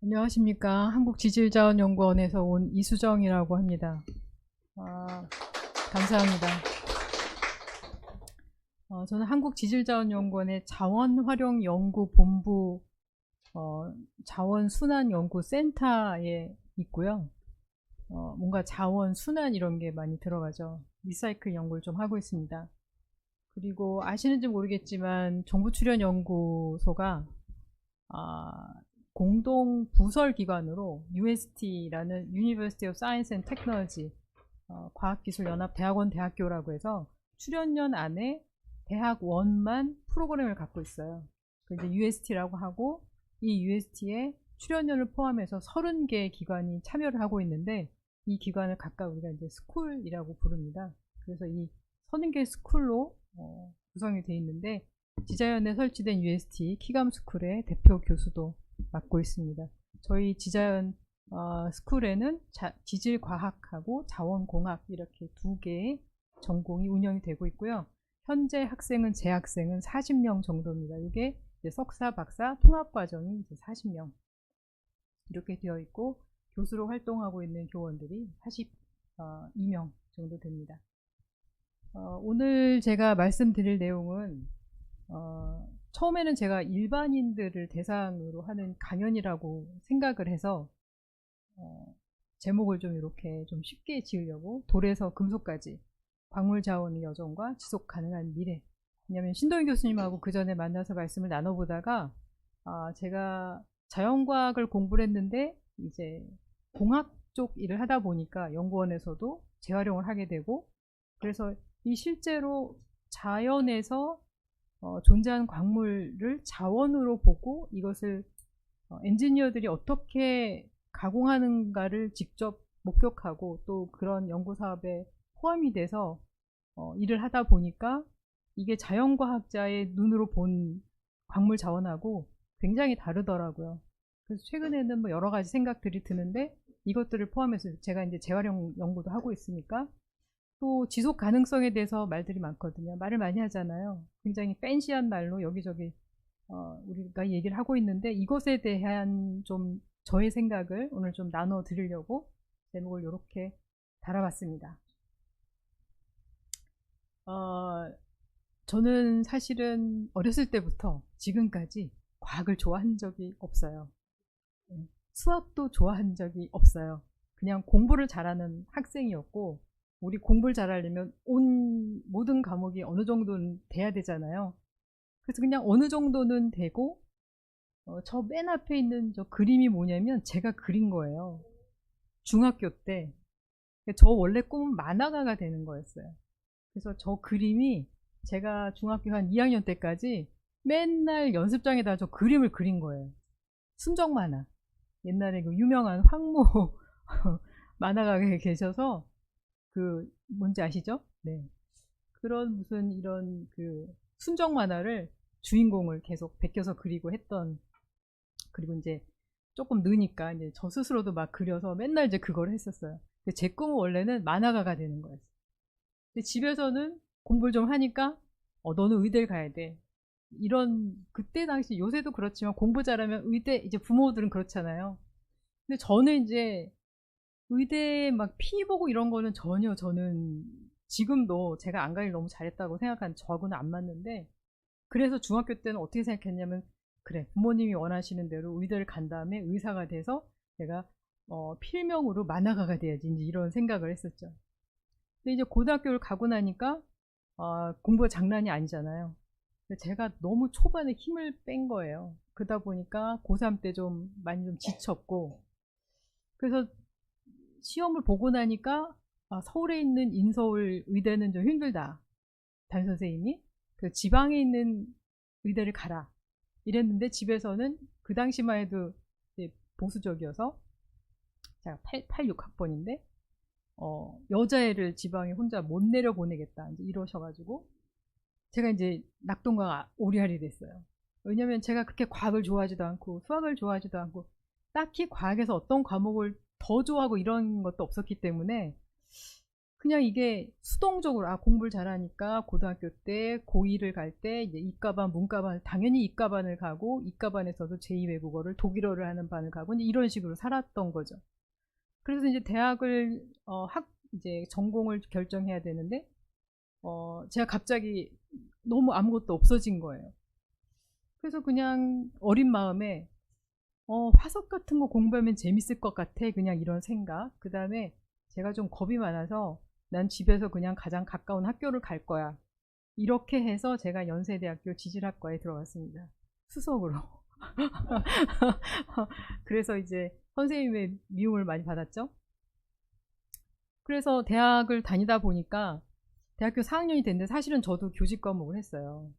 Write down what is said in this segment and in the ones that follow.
안녕하십니까. 한국지질자원연구원에서 온 이수정이라고 합니다. 감사합니다. 저는 한국지질자원연구원의 자원활용연구본부 자원순환연구센터에 있고요. 뭔가 자원순환 이런 게 많이 들어가죠. 리사이클 연구를 좀 하고 있습니다. 그리고 아시는지 모르겠지만 정부출연연구소가 공동 부설 기관으로 UST라는 University of Science and Technology 과학기술연합대학원 대학교라고 해서 출연연 안에 대학원만 프로그램을 갖고 있어요. 그래서 UST라고 하고 이 UST에 출연연을 포함해서 30개 기관이 참여를 하고 있는데 이 기관을 각각 우리가 이제 스쿨이라고 부릅니다. 그래서 이 30개 스쿨로 구성이 되어 있는데 지자연에 설치된 UST 키감스쿨의 대표 교수도 맡고 있습니다. 저희 지자연 스쿨에는 지질과학하고 자원공학 이렇게 두 개의 전공이 운영이 되고 있고요. 현재 학생은 재학생은 40명 정도입니다. 이게 석사, 박사 통합과정이 이제 40명 이렇게 되어 있고 교수로 활동하고 있는 교원들이 42명 정도 됩니다. 오늘 제가 말씀드릴 내용은 처음에는 제가 일반인들을 대상으로 하는 강연이라고 생각을 해서 제목을 좀 이렇게 좀 쉽게 지으려고 돌에서 금속까지 광물자원의 여정과 지속가능한 미래. 왜냐하면 신동희 교수님하고 그 전에 만나서 말씀을 나눠보다가 제가 자연과학을 공부를 했는데 이제 공학 쪽 일을 하다 보니까 연구원에서도 재활용을 하게 되고 그래서 이 실제로 자연에서 존재하는 광물을 자원으로 보고 이것을 엔지니어들이 어떻게 가공하는가를 직접 목격하고 또 그런 연구 사업에 포함이 돼서 일을 하다 보니까 이게 자연과학자의 눈으로 본 광물 자원하고 굉장히 다르더라고요. 그래서 최근에는 뭐 여러 가지 생각들이 드는데 이것들을 포함해서 제가 이제 재활용 연구도 하고 있으니까 또 지속 가능성에 대해서 말들이 많거든요. 말을 많이 하잖아요. 굉장히 팬시한 말로 여기저기 우리가 얘기를 하고 있는데 이것에 대한 좀 저의 생각을 오늘 좀 나눠 드리려고 제목을 이렇게 달아봤습니다. 저는 사실은 어렸을 때부터 지금까지 과학을 좋아한 적이 없어요. 수학도 좋아한 적이 없어요. 그냥 공부를 잘하는 학생이었고 우리 공부를 잘하려면 모든 과목이 어느 정도는 돼야 되잖아요. 그래서 그냥 어느 정도는 되고 저 맨 앞에 있는 저 그림이 뭐냐면 제가 그린 거예요. 중학교 때. 저 원래 꿈은 만화가가 되는 거였어요. 그래서 저 그림이 제가 중학교 한 2학년 때까지 맨날 연습장에다 저 그림을 그린 거예요. 순정 만화. 옛날에 그 유명한 황모 만화가가 계셔서 그 뭔지 아시죠? 네. 그런 무슨 이런 그 순정 만화를 주인공을 계속 베껴서 그리고 했던 그리고 이제 조금 느니까 이제 저 스스로도 막 그려서 맨날 이제 그걸 했었어요. 근데 제 꿈은 원래는 만화가가 되는 거였어요. 근데 집에서는 공부를 좀 하니까 너는 의대를 가야 돼. 이런 그때 당시 요새도 그렇지만 공부 잘하면 의대 이제 부모들은 그렇잖아요. 근데 저는 이제 의대 막 피 보고 이런 거는 전혀 저는 지금도 제가 안 가길 너무 잘했다고 생각하는 저하고는 안 맞는데 그래서 중학교 때는 어떻게 생각했냐면 그래 부모님이 원하시는 대로 의대를 간 다음에 의사가 돼서 내가 필명으로 만화가가 돼야지 이제 이런 생각을 했었죠. 근데 이제 고등학교를 가고 나니까 공부가 장난이 아니잖아요. 제가 너무 초반에 힘을 뺀 거예요. 그러다 보니까 고3 때 좀 많이 좀 지쳤고 그래서 시험을 보고 나니까 서울에 있는 인서울 의대는 좀 힘들다. 담임 선생님이 그 지방에 있는 의대를 가라. 이랬는데 집에서는 그 당시만 해도 보수적이어서 제가 86학번인데 여자애를 지방에 혼자 못 내려 보내겠다. 이제 이러셔가지고 제가 이제 낙동강 오리알이 됐어요. 왜냐면 제가 그렇게 과학을 좋아하지도 않고 수학을 좋아하지도 않고 딱히 과학에서 어떤 과목을 더 좋아하고 이런 것도 없었기 때문에 그냥 이게 수동적으로, 아, 공부를 잘하니까 고등학교 때 고2를 갈 때 이제 이과반, 문과반, 당연히 이과반을 가고, 이과반에서도 제2외국어를 독일어를 하는 반을 가고, 이제 이런 식으로 살았던 거죠. 그래서 이제 대학을, 이제 전공을 결정해야 되는데, 제가 갑자기 너무 아무것도 없어진 거예요. 그래서 그냥 어린 마음에, 화석 같은 거 공부하면 재밌을 것 같아. 그냥 이런 생각. 그 다음에 제가 좀 겁이 많아서 난 집에서 그냥 가장 가까운 학교를 갈 거야. 이렇게 해서 제가 연세대학교 지질학과에 들어갔습니다. 수석으로. 그래서 이제 선생님의 미움을 많이 받았죠. 그래서 대학을 다니다 보니까 대학교 4학년이 됐는데 사실은 저도 교직 과목을 했어요.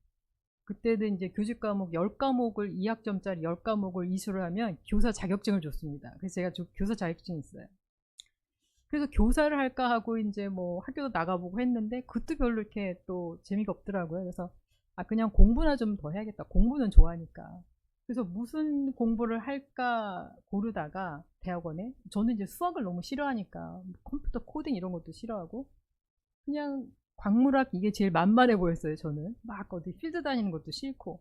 그때는 이제 교직 과목 10과목을 2학점짜리 10과목을 이수를 하면 교사 자격증을 줬습니다. 그래서 제가 교사 자격증이 있어요. 그래서 교사를 할까 하고 이제 뭐 학교도 나가보고 했는데 그것도 별로 이렇게 또 재미가 없더라고요. 그래서 그냥 공부나 좀 더 해야겠다. 공부는 좋아하니까. 그래서 무슨 공부를 할까 고르다가 대학원에 저는 이제 수학을 너무 싫어하니까 컴퓨터 코딩 이런 것도 싫어하고 그냥 광물학 이게 제일 만만해 보였어요. 저는 막 어디 필드 다니는 것도 싫고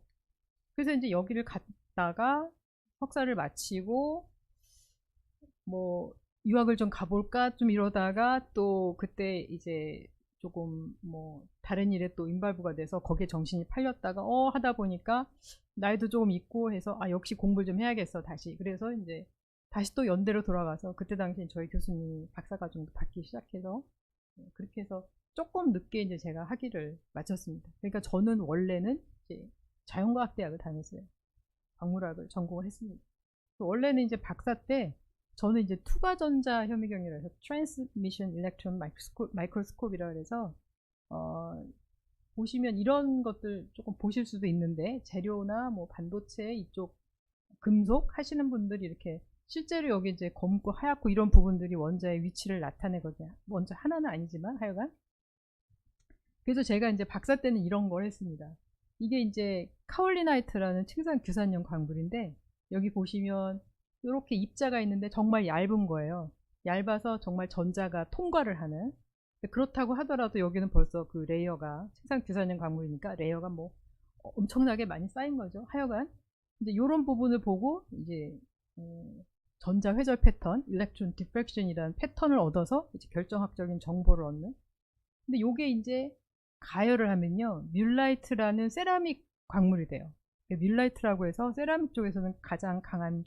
그래서 이제 여기를 갔다가 석사를 마치고 뭐 유학을 좀 가볼까 좀 이러다가 또 그때 이제 조금 뭐 다른 일에 또 인발부가 돼서 거기에 정신이 팔렸다가 하다 보니까 나이도 조금 있고 해서 역시 공부를 좀 해야겠어 다시. 그래서 이제 다시 또 연대로 돌아가서 그때 당시 저희 교수님이 박사과정도 받기 시작해서 그렇게 해서 조금 늦게 이제 제가 학위를 마쳤습니다. 그러니까 저는 원래는 이제 자연과학대학을 다녔어요. 광물학을 전공을 했습니다. 원래는 이제 박사 때 저는 이제 투과전자 현미경이라 해서 Transmission Electron Microscope이라 해서 보시면 이런 것들 조금 보실 수도 있는데 재료나 뭐 반도체 이쪽 금속 하시는 분들이 이렇게 실제로 여기 이제 검고 하얗고 이런 부분들이 원자의 위치를 나타내거든요. 원자 하나는 아니지만 하여간. 그래서 제가 이제 박사 때는 이런 걸 했습니다. 이게 이제 카올리나이트라는 층산규산용 광물인데 여기 보시면 이렇게 입자가 있는데 정말 얇은 거예요. 얇아서 정말 전자가 통과를 하는. 그렇다고 하더라도 여기는 벌써 그 레이어가 층산규산용 광물이니까 레이어가 뭐 엄청나게 많이 쌓인 거죠. 하여간 이제 이런 부분을 보고 이제 전자 회절 패턴, 일렉트론 디프렉션이라는 패턴을 얻어서 이제 결정학적인 정보를 얻는. 근데 요게 이제 가열을 하면요, 뮬라이트라는 세라믹 광물이 돼요. 뮬라이트라고 해서 세라믹 쪽에서는 가장 강한,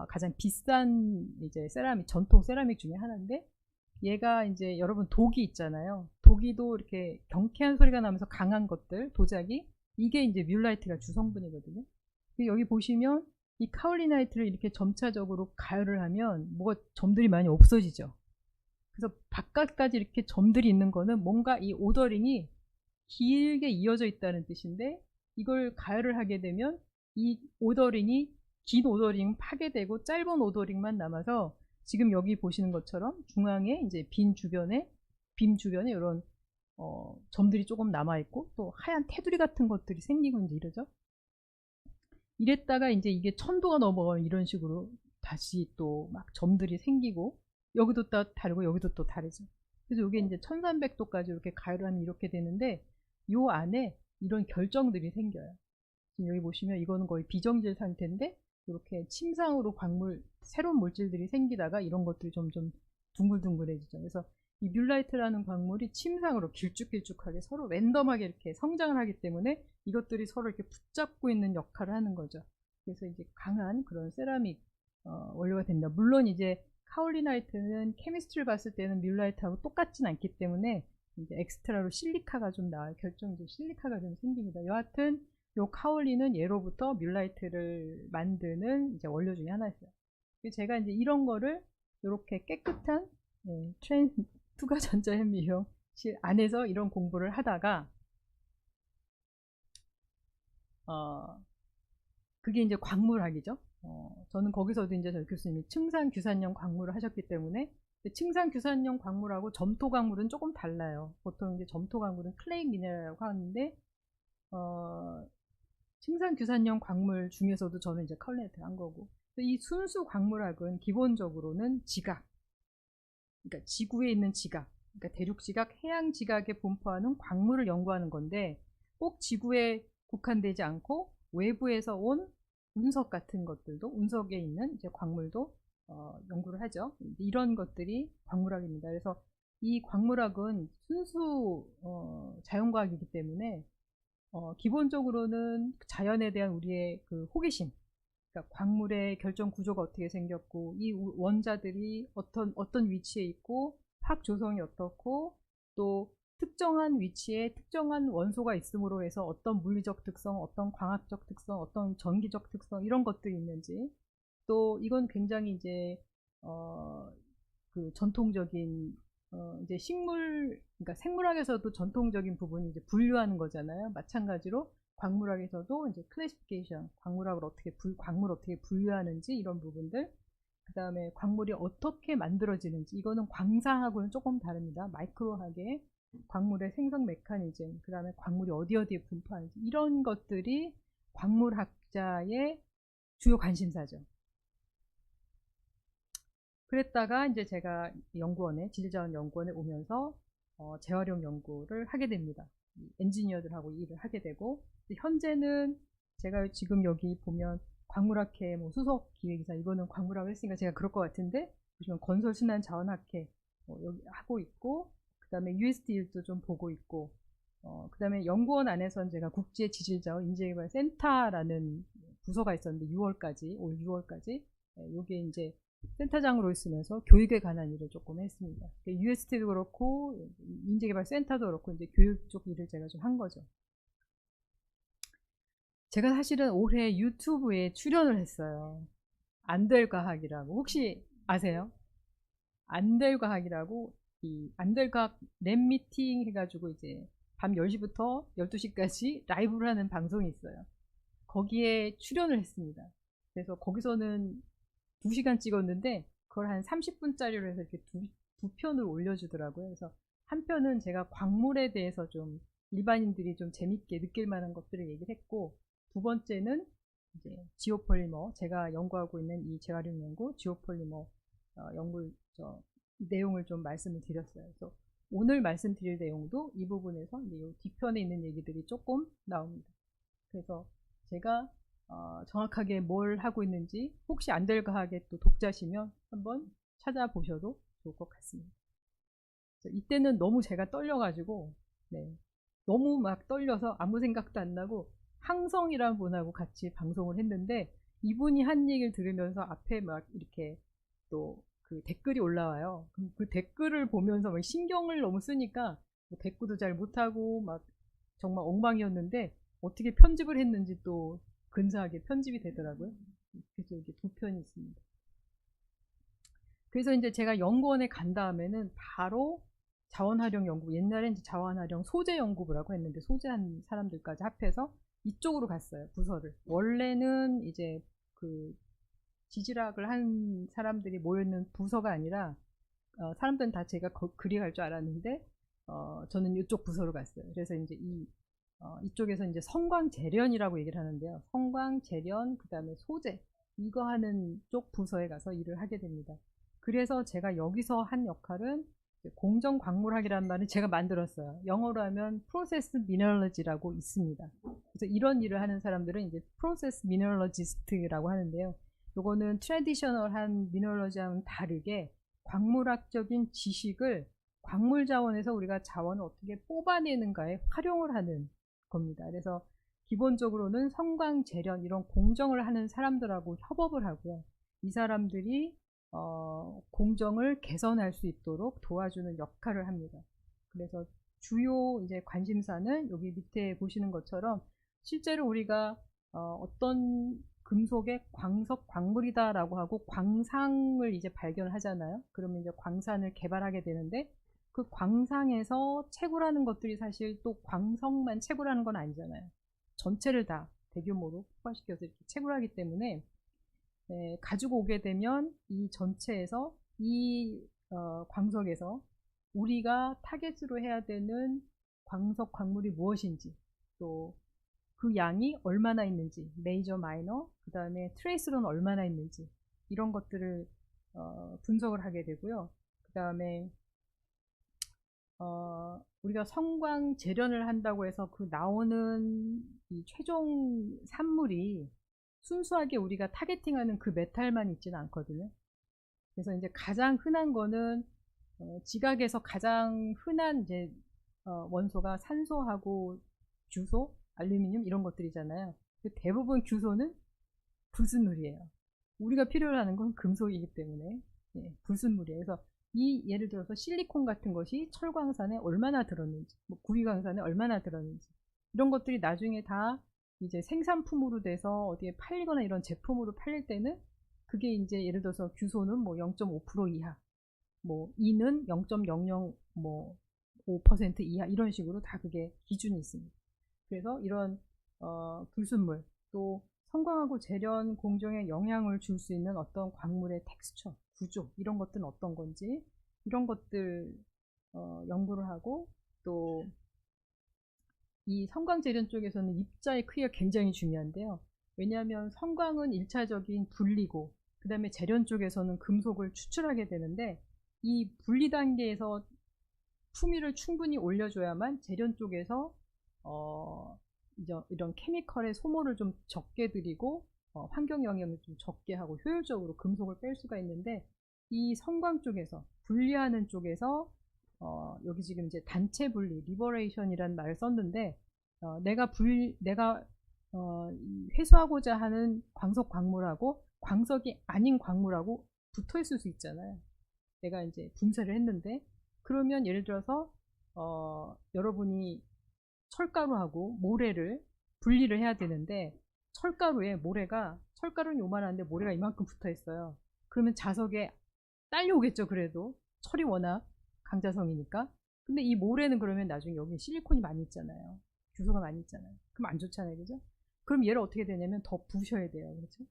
가장 비싼 이제 세라믹, 전통 세라믹 중에 하나인데, 얘가 이제 여러분 독이 있잖아요. 독이도 이렇게 경쾌한 소리가 나면서 강한 것들, 도자기, 이게 이제 뮬라이트가 주성분이거든요. 여기 보시면 이 카올리나이트를 이렇게 점차적으로 가열을 하면 뭐가 점들이 많이 없어지죠. 그래서 바깥까지 이렇게 점들이 있는 거는 뭔가 이 오더링이 길게 이어져 있다는 뜻인데 이걸 가열을 하게 되면 이 오더링이 긴 오더링 파괴되고 짧은 오더링만 남아서 지금 여기 보시는 것처럼 중앙에 이제 빔 주변에 이런 점들이 조금 남아 있고 또 하얀 테두리 같은 것들이 생기고 이제 이러죠. 이랬다가 이제 이게 1000도가 넘어가면 이런 식으로 다시 또 막 점들이 생기고 여기도 또 다르고 여기도 또 다르죠. 그래서 이게 이제 1300도까지 이렇게 가열을 하면 이렇게 되는데 요 안에 이런 결정들이 생겨요. 지금 여기 보시면 이거는 거의 비정질 상태인데 이렇게 침상으로 새로운 물질들이 생기다가 이런 것들이 점점 둥글둥글해지죠. 그래서 이 뮬라이트라는 광물이 침상으로 길쭉길쭉하게 서로 랜덤하게 이렇게 성장을 하기 때문에 이것들이 서로 이렇게 붙잡고 있는 역할을 하는 거죠. 그래서 이제 강한 그런 세라믹 원료가 됩니다. 물론 이제 카올리나이트는 케미스트리를 봤을 때는 뮬라이트하고 똑같진 않기 때문에 이제 엑스트라로 실리카가 좀 나와요. 결정적 실리카가 좀 생깁니다. 여하튼 요 카올리는 얘로부터 뮬라이트를 만드는 이제 원료 중에 하나였어요. 제가 이제 이런 거를 이렇게 깨끗한 투과 전자현미경실 안에서 이런 공부를 하다가 그게 이제 광물학이죠. 저는 거기서도 이제 저희 교수님이 층산규산용 광물을 하셨기 때문에 층산규산용 광물하고 점토 광물은 조금 달라요. 보통 이제 점토 광물은 클레이 미네랄이라고 하는데 층산규산용 광물 중에서도 저는 이제 카올리나이트를 한 거고 이 순수 광물학은 기본적으로는 지각, 그러니까 지구에 있는 지각, 그러니까 대륙지각, 해양지각에 분포하는 광물을 연구하는 건데 꼭 지구에 국한되지 않고 외부에서 온 운석 같은 것들도, 운석에 있는 이제 광물도 연구를 하죠. 이런 것들이 광물학입니다. 그래서 이 광물학은 순수 자연과학이기 때문에 기본적으로는 자연에 대한 우리의 그 호기심, 그러니까 광물의 결정 구조가 어떻게 생겼고 이 원자들이 어떤 위치에 있고 화학 조성이 어떻고 또 특정한 위치에 특정한 원소가 있음으로 해서 어떤 물리적 특성, 어떤 광학적 특성, 어떤 전기적 특성 이런 것들이 있는지, 또 이건 굉장히 이제 그 전통적인 이제 그러니까 생물학에서도 전통적인 부분이 이제 분류하는 거잖아요. 마찬가지로 광물학에서도 이제 클래시피케이션, 광물 어떻게 분류하는지 이런 부분들, 그 다음에 광물이 어떻게 만들어지는지, 이거는 광상하고는 조금 다릅니다. 마이크로하게 광물의 생성 메커니즘, 그 다음에 광물이 어디에 분포하는지 이런 것들이 광물학자의 주요 관심사죠. 그랬다가 이제 제가 지질자원연구원에 오면서 재활용 연구를 하게 됩니다. 엔지니어들하고 일을 하게 되고, 현재는 제가 지금 여기 보면 광물학회 수석 기획이사, 이거는 광물학을 했으니까 제가 그럴 것 같은데, 보시면 건설순환자원학회 여기 하고 있고, 그 다음에 USD 일도 좀 보고 있고, 그 다음에 연구원 안에서는 제가 국제지질자원 인재개발센터라는 부서가 있었는데 올 6월까지 요게 이제 센터장으로 있으면서 교육에 관한 일을 조금 했습니다. UST도 그렇고 인재개발센터도 그렇고 이제 교육 쪽 일을 제가 좀 한 거죠. 제가 사실은 올해 유튜브에 출연을 했어요. 안될과학이라고 혹시 아세요? 안될과학이라고, 이 안될과학 랩미팅 해가지고 이제 밤 10시부터 12시까지 라이브를 하는 방송이 있어요. 거기에 출연을 했습니다. 그래서 거기서는 2시간 찍었는데 그걸 한 30분짜리로 해서 이렇게 두 편을 올려주더라고요. 그래서 한 편은 제가 광물에 대해서 좀 일반인들이 좀 재밌게 느낄 만한 것들을 얘기를 했고, 두 번째는 이제 지오폴리머, 제가 연구하고 있는 이 재활용 연구 지오폴리머 연구 내용을 좀 말씀을 드렸어요. 그래서 오늘 말씀드릴 내용도 이 부분에서 이제 이 뒤편에 있는 얘기들이 조금 나옵니다. 그래서 제가 정확하게 뭘 하고 있는지 혹시 안될과학의 또 독자시면 한번 찾아보셔도 좋을 것 같습니다. 이때는 너무 제가 떨려가지고 너무 막 떨려서 아무 생각도 안 나고 항성이라는 분하고 같이 방송을 했는데, 이분이 한 얘기를 들으면서 앞에 막 이렇게 또 그 댓글이 올라와요. 그 댓글을 보면서 막 신경을 너무 쓰니까 뭐 댓글도 잘 못하고 막 정말 엉망이었는데 어떻게 편집을 했는지 또 근사하게 편집이 되더라고요. 그래서 이렇게 두 편이 있습니다. 그래서 이제 제가 연구원에 간 다음에는 바로 자원활용 연구, 옛날엔 이제 자원활용 소재 연구부라고 했는데 소재한 사람들까지 합해서 이쪽으로 갔어요, 부서를. 원래는 이제 그 지질학을 한 사람들이 모여있는 부서가 아니라 사람들은 다 제가 그리 갈 줄 알았는데 저는 이쪽 부서로 갔어요. 그래서 이제 이쪽에서 이제 성광재련이라고 얘기를 하는데요. 성광재련, 그 다음에 소재, 이거 하는 쪽 부서에 가서 일을 하게 됩니다. 그래서 제가 여기서 한 역할은 공정광물학이라는 말을 제가 만들었어요. 영어로 하면 Process Mineralogy라고 있습니다. 그래서 이런 일을 하는 사람들은 이제 Process Mineralogist라고 하는데요. 요거는 트래디셔널한 미너럴로지와는 다르게 광물학적인 지식을 광물 자원에서 우리가 자원을 어떻게 뽑아내는가에 활용을 하는 겁니다. 그래서 기본적으로는 성광 재련 이런 공정을 하는 사람들하고 협업을 하고요. 이 사람들이 공정을 개선할 수 있도록 도와주는 역할을 합니다. 그래서 주요 이제 관심사는 여기 밑에 보시는 것처럼 실제로 우리가 어떤 금속의 광물이다라고 하고 광상을 이제 발견하잖아요. 그러면 이제 광산을 개발하게 되는데 그 광상에서 채굴하는 것들이 사실 또 광석만 채굴하는 건 아니잖아요. 전체를 다 대규모로 폭발시켜서 이렇게 채굴하기 때문에 가지고 오게 되면 이 전체에서 이 광석에서 우리가 타겟으로 해야 되는 광물이 무엇인지, 또 그 양이 얼마나 있는지, 메이저, 마이너, 그 다음에 트레이스로는 얼마나 있는지 이런 것들을 분석을 하게 되고요. 그 다음에 우리가 성광 재련을 한다고 해서 그 나오는 이 최종 산물이 순수하게 우리가 타겟팅하는 그 메탈만 있지는 않거든요. 그래서 이제 가장 흔한 거는 지각에서 가장 흔한 이제 원소가 산소하고 규소, 알루미늄 이런 것들이잖아요. 대부분 규소는 불순물이에요. 우리가 필요로 하는 건 금속이기 때문에 불순물이에요. 그래서 예를 들어서 실리콘 같은 것이 철광산에 얼마나 들었는지, 뭐 구리광산에 얼마나 들었는지 이런 것들이 나중에 다 이제 생산품으로 돼서 어디에 팔리거나 이런 제품으로 팔릴 때는 그게 이제 예를 들어서 규소는 뭐 0.5% 이하, 뭐 E는 0.00 뭐 5% 이하 이런 식으로 다 그게 기준이 있습니다. 그래서 이런 불순물 또 성광하고 재련 공정에 영향을 줄 수 있는 어떤 광물의 텍스처, 구조 이런 것들은 어떤 건지 이런 것들 연구를 하고 또 이 성광 재련 쪽에서는 입자의 크기가 굉장히 중요한데요. 왜냐하면 성광은 1차적인 분리고 그 다음에 재련 쪽에서는 금속을 추출하게 되는데 이 분리 단계에서 품위를 충분히 올려줘야만 재련 쪽에서 이런 케미컬의 소모를 좀 적게 들이고 환경 영향을 좀 적게 하고 효율적으로 금속을 뺄 수가 있는데 이 성광 쪽에서 분리하는 쪽에서 여기 지금 이제 단체 분리, 리버레이션이라는 말을 썼는데 내가 회수하고자 하는 광석 광물하고 광석이 아닌 광물하고 붙어 있을 수 있잖아요. 내가 이제 분쇄를 했는데 그러면 예를 들어서 여러분이 철가루하고 모래를 분리를 해야 되는데 철가루에 철가루는 요만한데 모래가 이만큼 붙어 있어요. 그러면 자석에 딸려오겠죠. 그래도 철이 워낙 강자성이니까. 근데 이 모래는 그러면 나중에 여기 실리콘이 많이 있잖아요. 규소가 많이 있잖아요. 그럼 안 좋잖아요. 그죠? 그럼 얘를 어떻게 되냐면 더 부셔야 돼요. 그렇죠?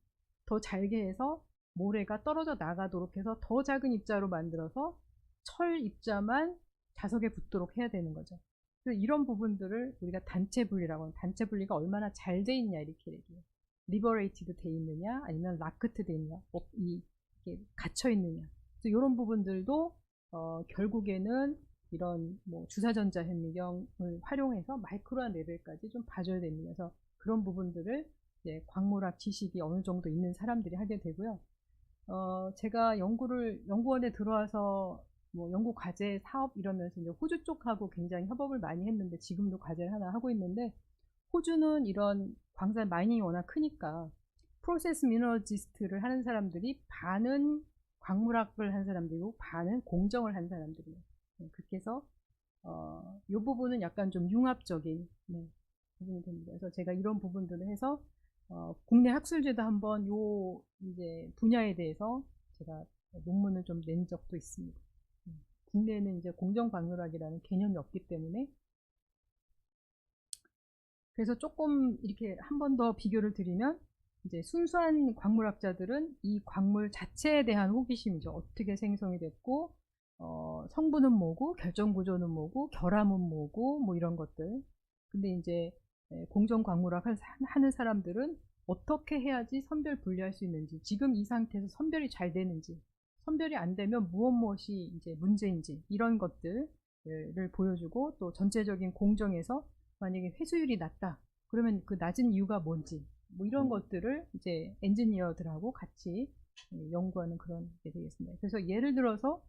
더 잘게 해서 모래가 떨어져 나가도록 해서 더 작은 입자로 만들어서 철 입자만 자석에 붙도록 해야 되는 거죠. 그래서 이런 부분들을 우리가 단체 분리라고 하는, 단체 분리가 얼마나 잘 돼 있냐 이렇게 얘기해요. 리버레이티드 돼 있느냐 아니면 라크트 돼 있느냐 이게 갇혀 있느냐. 그래서 이런 부분들도 결국에는 이런 뭐 주사전자 현미경을 활용해서 마이크로한 레벨까지 좀 봐줘야 됩니다. 그래서 그런 부분들을 이제 광물학 지식이 어느 정도 있는 사람들이 하게 되고요. 제가 연구원에 들어와서 뭐 연구 과제 사업 이러면서 이제 호주 쪽하고 굉장히 협업을 많이 했는데 지금도 과제를 하나 하고 있는데 호주는 이런 광산 마이닝이 워낙 크니까 프로세스 미너러지스트를 하는 사람들이 반은 광물학을 한 사람들이고 반은 공정을 한 사람들이에요. 그렇게 해서 이 부분은 약간 좀 융합적인 부분이 됩니다. 그래서 제가 이런 부분들을 해서 국내 학술지도 한번 요 이제 분야에 대해서 제가 논문을 좀 낸 적도 있습니다. 국내에는 이제 공정광물학이라는 개념이 없기 때문에 그래서 조금 이렇게 한 번 더 비교를 드리면 이제 순수한 광물학자들은 이 광물 자체에 대한 호기심이죠. 어떻게 생성이 됐고 성분은 뭐고 결정구조는 뭐고 결함은 뭐고 뭐 이런 것들. 근데 이제 공정광물학 하는 사람들은 어떻게 해야지 선별 분리할 수 있는지, 지금 이 상태에서 선별이 잘 되는지, 선별이 안 되면 무엇이 이제 문제인지 이런 것들을 보여주고 또 전체적인 공정에서 만약에 회수율이 낮다 그러면 그 낮은 이유가 뭔지 뭐 이런 것들을 이제 엔지니어들하고 같이 연구하는 그런 게 되겠습니다. 그래서 예를 들어서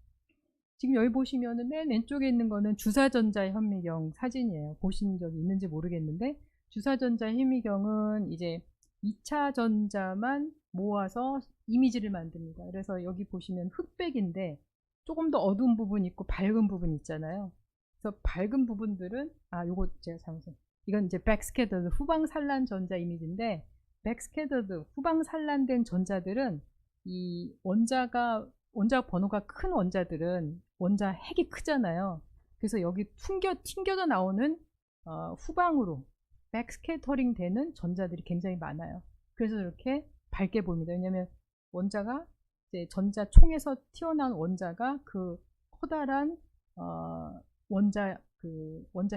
지금 여기 보시면은 맨 왼쪽에 있는 거는 주사전자 현미경 사진이에요. 보신 적이 있는지 모르겠는데 주사전자 현미경은 이제 2차 전자만 모아서 이미지를 만듭니다. 그래서 여기 보시면 흑백인데 조금 더 어두운 부분이 있고 밝은 부분이 있잖아요. 그래서 밝은 부분들은 요거 제가 잘못했어요. 이건 이제 백스캐터드 후방 산란 전자 이미지인데 백스캐터드 후방 산란된 전자들은 이 원자 번호가 큰 원자들은 원자 핵이 크잖아요. 그래서 여기 튕겨져 나오는 후방으로 백스캐터링 되는 전자들이 굉장히 많아요. 그래서 이렇게 밝게 보입니다. 왜냐하면 원자가 이제 전자총에서 튀어나온 원자가 그 커다란 원자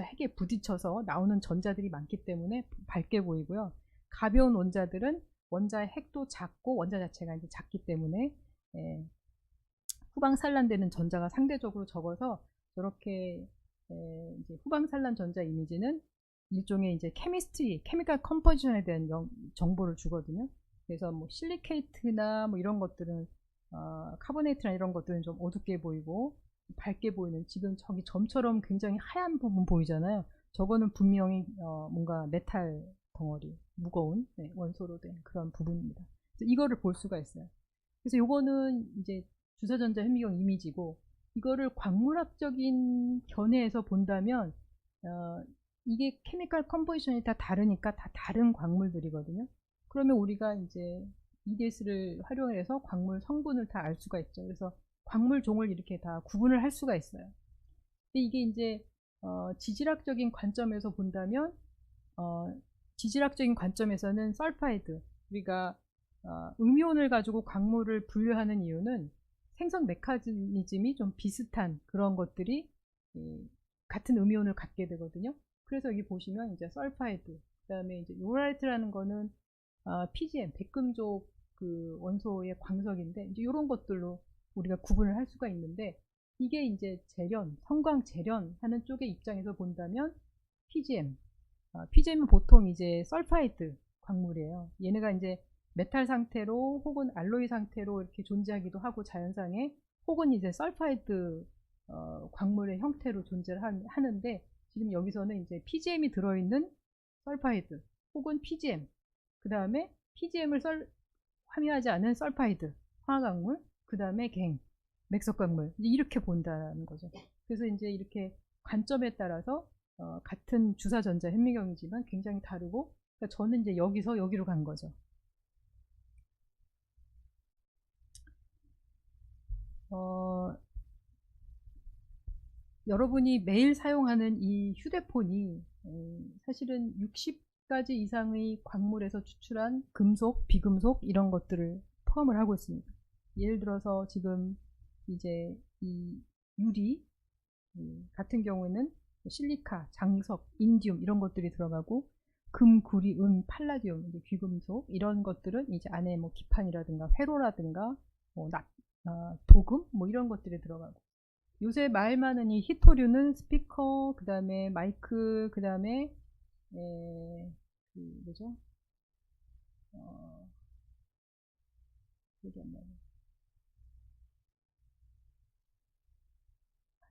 핵에 부딪혀서 나오는 전자들이 많기 때문에 밝게 보이고요. 가벼운 원자들은 원자 핵도 작고 원자 자체가 이제 작기 때문에 후방 산란되는 전자가 상대적으로 적어서 저렇게 이제 후방산란 전자 이미지는 일종의 이제 케미컬 컴포지션에 대한 정보를 주거든요. 그래서 뭐 실리케이트나 뭐 이런 것들은 카보네이트나 이런 것들은 좀 어둡게 보이고 밝게 보이는, 지금 저기 점처럼 굉장히 하얀 부분 보이잖아요. 저거는 분명히 뭔가 메탈 덩어리, 무거운 원소로 된 그런 부분입니다. 그래서 이거를 볼 수가 있어요. 그래서 요거는 이제 주사전자 현미경 이미지고, 이거를 광물학적인 견해에서 본다면 이게 케미컬 컴포지션이 다 다르니까 다 다른 광물들이거든요. 그러면 우리가 이제 EDS를 활용해서 광물 성분을 다 알 수가 있죠. 그래서 광물 종을 이렇게 다 구분을 할 수가 있어요. 근데 이게 이제 지질학적인 관점에서 본다면 지질학적인 관점에서는 설파이드, 우리가 음이온을 가지고 광물을 분류하는 이유는 생성 메커니즘이 좀 비슷한 그런 것들이 같은 음이온을 갖게 되거든요. 그래서 여기 보시면 이제 설파이드, 그 다음에 이제 요라이트라는 거는 PGM, 백금속 그 원소의 광석인데, 이제 이런 것들로 우리가 구분을 할 수가 있는데, 이게 이제 재련, 성광 재련 하는 쪽의 입장에서 본다면 PGM, PGM은 보통 이제 설파이드 광물이에요. 얘네가 이제 메탈 상태로 혹은 알로이 상태로 이렇게 존재하기도 하고 자연상에, 혹은 이제 설파이드 광물의 형태로 존재를 하는데, 지금 여기서는 이제 PGM이 들어있는 설파이드 혹은 PGM, 그 다음에 PGM을 함유하지 않은 설파이드 황화광물, 그 다음에 맥석광물, 이렇게 본다는 거죠. 그래서 이제 이렇게 관점에 따라서 같은 주사전자 현미경이지만 굉장히 다르고, 그러니까 저는 이제 여기서 여기로 간 거죠. 여러분이 매일 사용하는 이 휴대폰이 사실은 60가지 이상의 광물에서 추출한 금속, 비금속 이런 것들을 포함을 하고 있습니다. 예를 들어서 지금 이제 이 유리 같은 경우에는 실리카, 장석, 인디움 이런 것들이 들어가고, 금, 구리, 은, 팔라디움, 이제 귀금속 이런 것들은 이제 안에 뭐 기판이라든가 회로라든가 뭐 도금 뭐 이런 것들이 들어가고, 요새 말 많은 이 히토류는 스피커, 그 다음에 마이크, 그 다음에 뭐죠? 기억이 안 나네.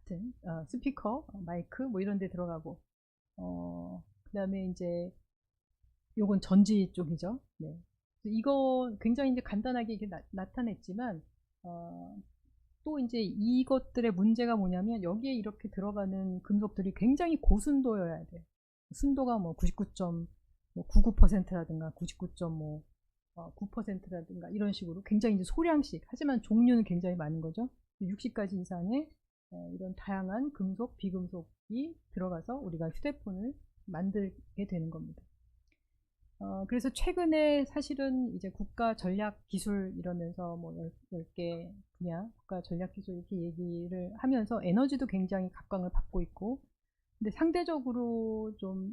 하여튼 스피커, 마이크 뭐 이런 데 들어가고, 그 다음에 이제 요건 전지 쪽이죠. 네. 이거 굉장히 이제 간단하게 이렇게 나타냈지만 또 이제 이것들의 문제가 뭐냐면, 여기에 이렇게 들어가는 금속들이 굉장히 고순도여야 돼요. 순도가 뭐 99.99%라든가 99.9%라든가 이런 식으로 굉장히 이제 소량씩, 하지만 종류는 굉장히 많은 거죠. 60가지 이상의 이런 다양한 금속, 비금속이 들어가서 우리가 휴대폰을 만들게 되는 겁니다. 그래서 최근에 사실은 이제 국가 전략 기술 이러면서 뭐 10개 분야 국가 전략 기술 이렇게 얘기를 하면서 에너지도 굉장히 각광을 받고 있고, 근데 상대적으로 좀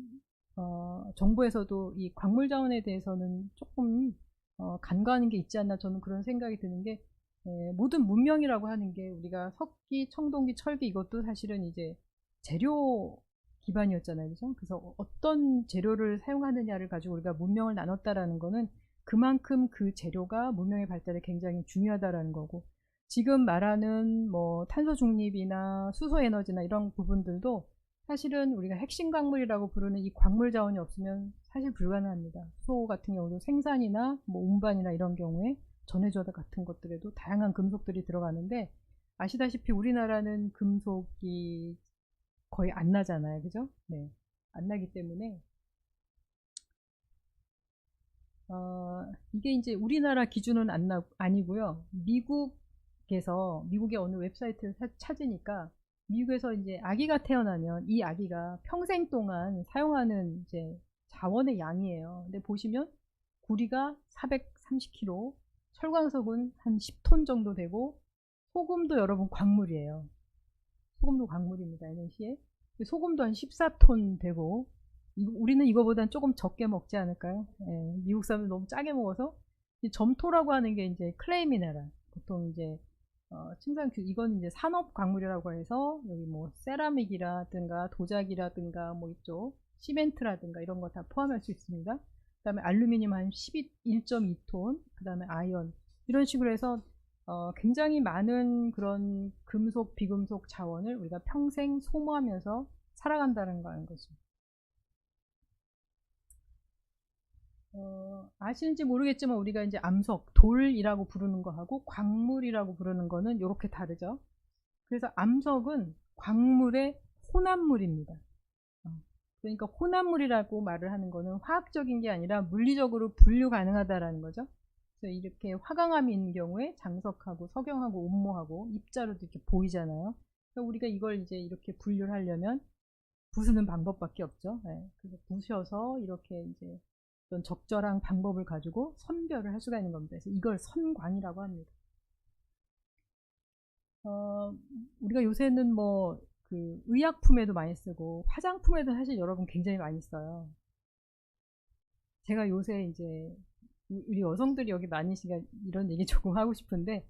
정부에서도 이 광물 자원에 대해서는 조금 간과하는 게 있지 않나, 저는 그런 생각이 드는 게, 모든 문명이라고 하는 게 우리가 석기, 청동기, 철기 이것도 사실은 이제 재료 기반이었잖아요. 그죠? 그래서 어떤 재료를 사용하느냐를 가지고 우리가 문명을 나눴다라는 거는 그만큼 그 재료가 문명의 발달에 굉장히 중요하다라는 거고, 지금 말하는 뭐 탄소 중립이나 수소 에너지나 이런 부분들도 사실은 우리가 핵심 광물이라고 부르는 이 광물 자원이 없으면 사실 불가능합니다. 수소 같은 경우도 생산이나 뭐 운반이나 이런 경우에 전해조다 같은 것들에도 다양한 금속들이 들어가는데, 아시다시피 우리나라는 금속이 거의 안 나잖아요. 그죠? 네. 안 나기 때문에, 이게 이제 우리나라 기준은 아니고요. 미국의 어느 웨브사이트를 찾으니까, 미국에서 이제 아기가 태어나면 이 아기가 평생 동안 사용하는 이제 자원의 양이에요. 근데 보시면 구리가 430kg, 철광석은 한 10톤 정도 되고, 소금도 여러분 광물이에요. 소금도 광물입니다. NC에. 소금도 한 14톤 되고, 우리는 이거보단 조금 적게 먹지 않을까요? 예, 미국 사람은 너무 짜게 먹어서. 점토라고 하는 게 이제 클레이 미네랄, 보통 이제 이건 이제 산업 광물이라고 해서 여기 뭐 세라믹이라든가 도자기라든가 뭐 이쪽 시멘트라든가 이런 거 다 포함할 수 있습니다. 그 다음에 알루미늄 한 1.2톤, 그 다음에 아연 이런 식으로 해서 굉장히 많은 그런 금속, 비금속 자원을 우리가 평생 소모하면서 살아간다는 거죠. 아시는지 모르겠지만 우리가 이제 암석, 돌이라고 부르는 거하고 광물이라고 부르는 거는 이렇게 다르죠. 그래서 암석은 광물의 혼합물입니다. 그러니까 혼합물이라고 말을 하는 거는 화학적인 게 아니라 물리적으로 분류 가능하다라는 거죠. 그래서 이렇게 화강암이 있는 경우에 장석하고 석영하고 옥모하고 입자로도 이렇게 보이잖아요. 그러니까 우리가 이걸 이제 이렇게 분류를 하려면 부수는 방법밖에 없죠. 네. 그래서 부셔서 이렇게 이제 어떤 적절한 방법을 가지고 선별을 할 수가 있는 겁니다. 그래서 이걸 선광이라고 합니다. 우리가 요새는 뭐 그 의약품에도 많이 쓰고 화장품에도 사실 여러분 굉장히 많이 써요. 제가 요새 이제 우리 여성들이 여기 많으시니까 이런 얘기 조금 하고 싶은데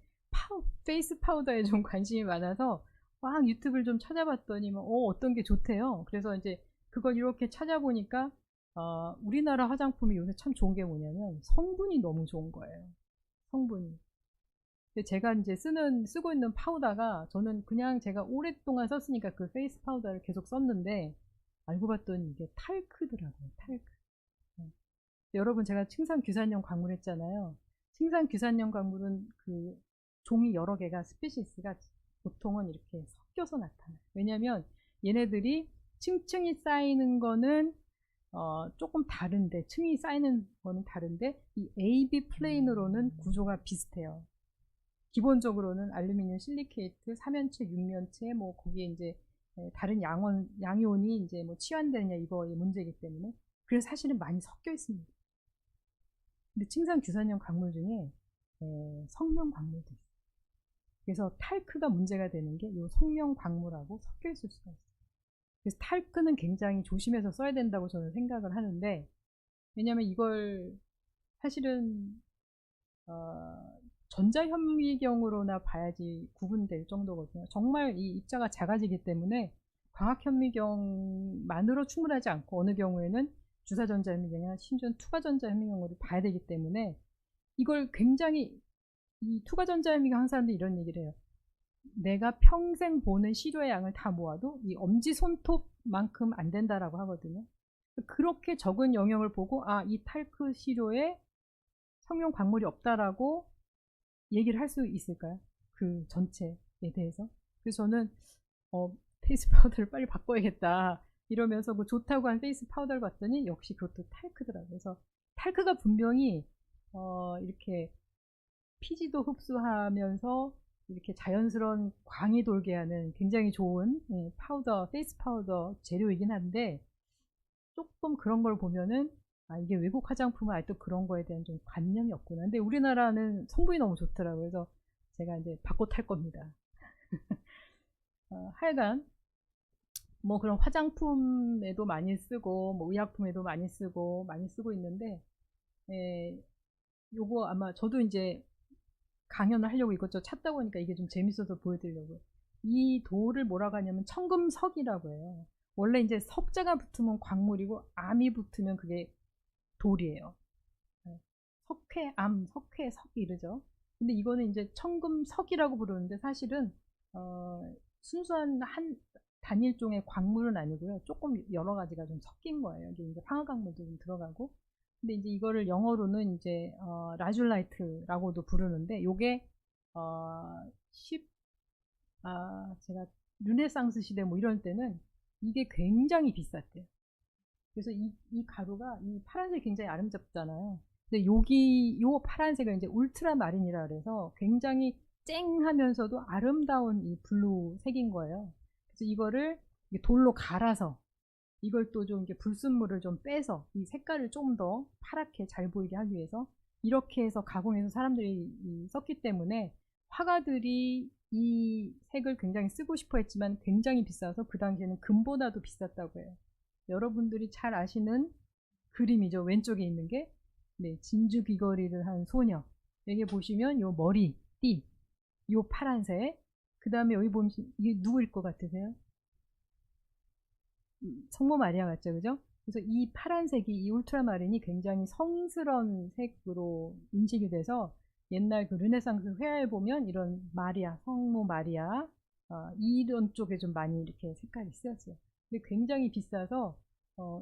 페이스 파우더에 좀 관심이 많아서 막 유튜브를 좀 찾아봤더니 어떤 게 좋대요. 그래서 이제 그걸 이렇게 찾아보니까 우리나라 화장품이 요새 참 좋은 게 뭐냐면 성분이 너무 좋은 거예요. 성분이. 근데 제가 이제 쓰고 있는 파우더가 저는 그냥 제가 오랫동안 썼으니까 그 페이스 파우더를 계속 썼는데 알고 봤더니 이게 탈크더라고요. 탈크. 네. 여러분 제가 층산규산염 광물 했잖아요. 층산규산염 광물은 그 종이 여러 개가 스피시스가 보통은 이렇게 섞여서 나타나요. 왜냐면 얘네들이 층층이 쌓이는 거는 조금 다른데 층이 쌓이는 거는 다른데 이 AB 플레인으로는 구조가 비슷해요. 기본적으로는 알루미늄 실리케이트, 3면체, 6면체, 뭐 거기에 이제 다른 양이온이 이제 뭐 치환되느냐 이거의 문제이기 때문에 그래서 사실은 많이 섞여 있습니다. 근데 층산규산염 광물 중에 성명 광물도 있어요. 그래서 탈크가 문제가 되는 게 이 성명 광물하고 섞여 있을 수가 있어요. 그래서 탈크는 굉장히 조심해서 써야 된다고 저는 생각을 하는데 왜냐면 이걸 사실은 전자현미경으로나 봐야지 구분될 정도거든요. 정말 이 입자가 작아지기 때문에 광학현미경만으로 충분하지 않고 어느 경우에는 주사전자현미경이나 심지어는 투과전자현미경으로 봐야 되기 때문에 이걸 굉장히 이 투과전자현미경 한 사람들이 이런 얘기를 해요. 내가 평생 보는 시료의 양을 다 모아도 이 엄지손톱만큼 안 된다라고 하거든요. 그렇게 적은 영역을 보고 이 탈크 시료에 성용 광물이 없다라고 얘기를 할 수 있을까요? 그 전체에 대해서. 그래서 저는 페이스 파우더를 빨리 바꿔야겠다 이러면서 뭐 좋다고 한 페이스 파우더를 봤더니 역시 그것도 탈크더라고요. 그래서 탈크가 분명히 이렇게 피지도 흡수하면서 이렇게 자연스러운 광이 돌게 하는 굉장히 좋은 파우더, 페이스 파우더 재료이긴 한데 조금 그런 걸 보면은 이게 외국 화장품은 아직도 그런 거에 대한 좀 관념이 없구나. 근데 우리나라는 성분이 너무 좋더라고요. 그래서 제가 이제 바꿔 탈 겁니다. 하여간 뭐 그런 화장품에도 많이 쓰고 뭐 의약품에도 많이 쓰고 있는데 요거 아마 저도 이제 강연을 하려고 이것저것 찾다 보니까 이게 좀 재밌어서 보여드리려고요. 이 돌을 뭐라고 하냐면 청금석이라고 해요. 원래 이제 석자가 붙으면 광물이고 암이 붙으면 그게 돌이에요. 석회암, 석회석 이러죠. 근데 이거는 이제 청금석이라고 부르는데 사실은 순수한 한 단일종의 광물은 아니고요. 조금 여러 가지가 좀 섞인 거예요. 여기 이제 황화광물도 좀 들어가고. 근데 이제 이거를 영어로는 이제 라줄라이트라고도 부르는데 요게 제가 르네상스 시대 뭐 이런 때는 이게 굉장히 비쌌대요. 그래서 이 가루가 이 파란색이 굉장히 아름답잖아요. 근데 요 파란색은 이제 울트라마린이라 그래서 굉장히 쨍하면서도 아름다운 이 블루색인 거예요. 그래서 이거를 돌로 갈아서 이걸 또 좀 이렇게 불순물을 좀 빼서 이 색깔을 좀 더 파랗게 잘 보이게 하기 위해서 이렇게 해서 가공해서 사람들이 썼기 때문에 화가들이 이 색을 굉장히 쓰고 싶어 했지만 굉장히 비싸서 그 당시에는 금보다도 비쌌다고 해요. 여러분들이 잘 아시는 그림이죠. 왼쪽에 있는 게 진주 귀걸이를 한 소녀. 여기 보시면 요 머리띠 요 파란색. 그 다음에 여기 보면 이게 누구일 것 같으세요? 성모 마리아 같죠, 그죠? 그래서 이 파란색이, 이 울트라마린이 굉장히 성스러운 색으로 인식이 돼서 옛날 그 르네상스 회화에 보면 이런 마리아, 성모 마리아, 이런 쪽에 좀 많이 이렇게 색깔이 쓰였어요. 근데 굉장히 비싸서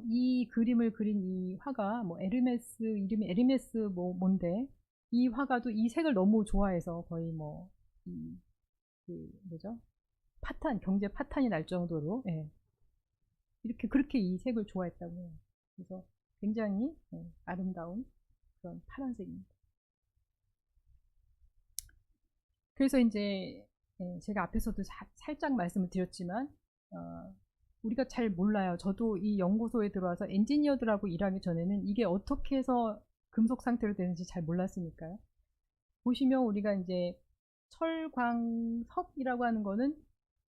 이 그림을 그린 이 화가 뭐 에르메스, 이름이 에르메스 뭔데, 이 화가도 이 색을 너무 좋아해서 거의 뭐 그 뭐죠? 파탄, 경제 파탄이 날 정도로, 예. 이렇게 그렇게 이 색을 좋아했다고 해요. 그래서 굉장히 아름다운 그런 파란색입니다. 그래서 이제 제가 앞에서도 살짝 말씀을 드렸지만 우리가 잘 몰라요. 저도 이 연구소에 들어와서 엔지니어들하고 일하기 전에는 이게 어떻게 해서 금속 상태로 되는지 잘 몰랐으니까요. 보시면 우리가 이제 철광석이라고 하는 거는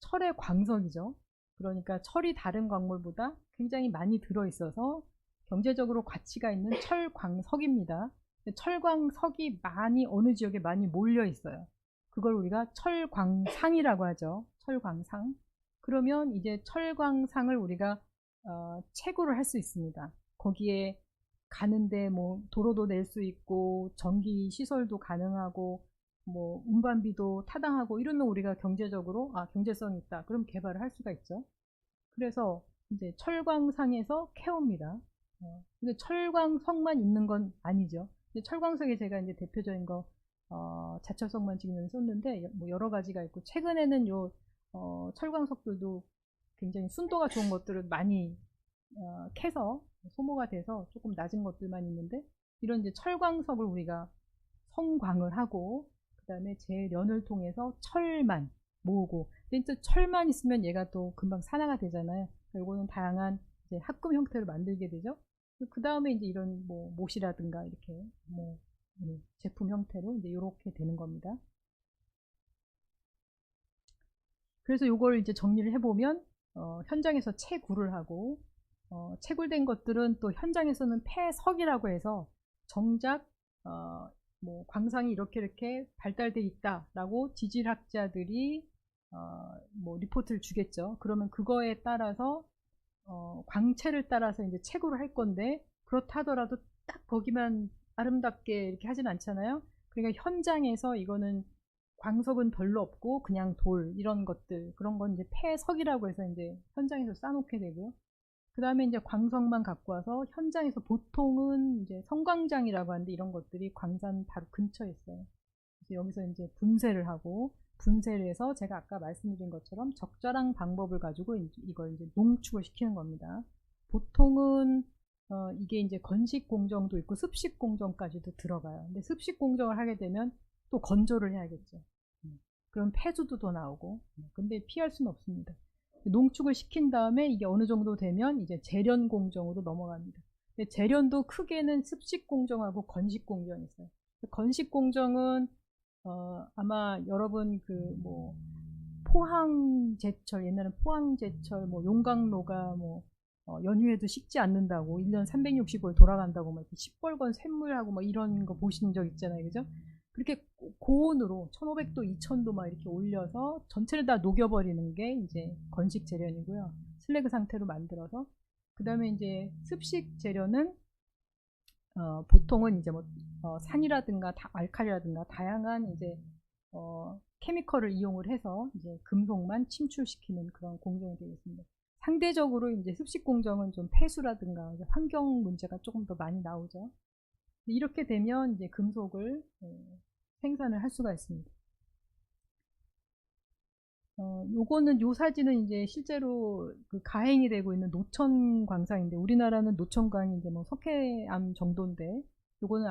철의 광석이죠. 그러니까 철이 다른 광물보다 굉장히 많이 들어있어서 경제적으로 가치가 있는 철광석입니다. 철광석이 많이 어느 지역에 많이 몰려 있어요. 그걸 우리가 철광상이라고 하죠. 철광상. 그러면 이제 철광상을 우리가 채굴을 할 수 있습니다. 거기에 가는데 뭐 도로도 낼 수 있고 전기 시설도 가능하고 뭐 운반비도 타당하고 이러면 우리가 경제적으로 경제성이 있다. 그럼 개발을 할 수가 있죠. 그래서 이제 철광상에서 캐옵니다. 근데 철광석만 있는 건 아니죠. 철광석에 제가 이제 대표적인 거 자철석만 지금 썼는데 뭐 여러 가지가 있고 최근에는 요 철광석들도 굉장히 순도가 좋은 것들을 많이 캐서 소모가 돼서 조금 낮은 것들만 있는데 이런 이제 철광석을 우리가 성광을 하고 그 다음에 재련을 통해서 철만 모으고 근데 철만 있으면 얘가 또 금방 산화가 되잖아요. 이거는 다양한 이제 합금 형태를 만들게 되죠. 그 다음에 이제 이런 뭐 못이라든가 이렇게 뭐 제품 형태로 이제 이렇게 되는 겁니다. 그래서 이걸 이제 정리를 해보면 현장에서 채굴을 하고 채굴된 것들은 또 현장에서는 폐석이라고 해서 정작 뭐 광상이 이렇게 발달돼 있다라고 지질학자들이 뭐 리포트를 주겠죠. 그러면 그거에 따라서 광채를 따라서 이제 채굴을 할 건데 그렇다 하더라도 딱 거기만 아름답게 이렇게 하진 않잖아요. 그러니까 현장에서 이거는 광석은 별로 없고 그냥 돌 이런 것들 그런 건 이제 폐석이라고 해서 이제 현장에서 쌓아놓게 되고요. 그 다음에 이제 광석만 갖고 와서 현장에서 보통은 이제 성광장이라고 하는데 이런 것들이 광산 바로 근처에 있어요. 그래서 여기서 이제 분쇄를 하고 분쇄를 해서 제가 아까 말씀드린 것처럼 적절한 방법을 가지고 이걸 이제 농축을 시키는 겁니다. 보통은 이게 이제 건식 공정도 있고 습식 공정까지도 들어가요. 근데 습식 공정을 하게 되면 또 건조를 해야겠죠. 그럼 폐수도 더 나오고. 근데 피할 수는 없습니다. 농축을 시킨 다음에 이게 어느 정도 되면 이제 재련 공정으로 넘어갑니다. 근데 재련도 크게는 습식 공정하고 건식 공정이 있어요. 건식 공정은 아마 여러분 그 뭐 포항제철 옛날엔 포항제철 뭐 용광로가 뭐 연휴에도 식지 않는다고 1년 365일 돌아간다고 막 이렇게 시뻘건 샘물하고 막 이런 거 보신 적 있잖아요, 그죠? 그렇게 고온으로 1500도, 2000도 막 이렇게 올려서 전체를 다 녹여버리는 게 이제 건식 재련이고요. 슬래그 상태로 만들어서 그 다음에 이제 습식 재련은 보통은 이제 뭐 산이라든가 알칼리라든가 다양한 이제 케미컬을 이용을 해서 이제 금속만 침출시키는 그런 공정이 되겠습니다. 상대적으로 이제 습식 공정은 좀 폐수라든가 환경 문제가 조금 더 많이 나오죠. 이렇게 되면 이제 금속을 생산을 할 수가 있습니다. 요거는 요 사진은 이제 실제로 그 가행이 되고 있는 노천 광산인데 우리나라는 노천광이 이제 뭐 석회암 정도인데 요거는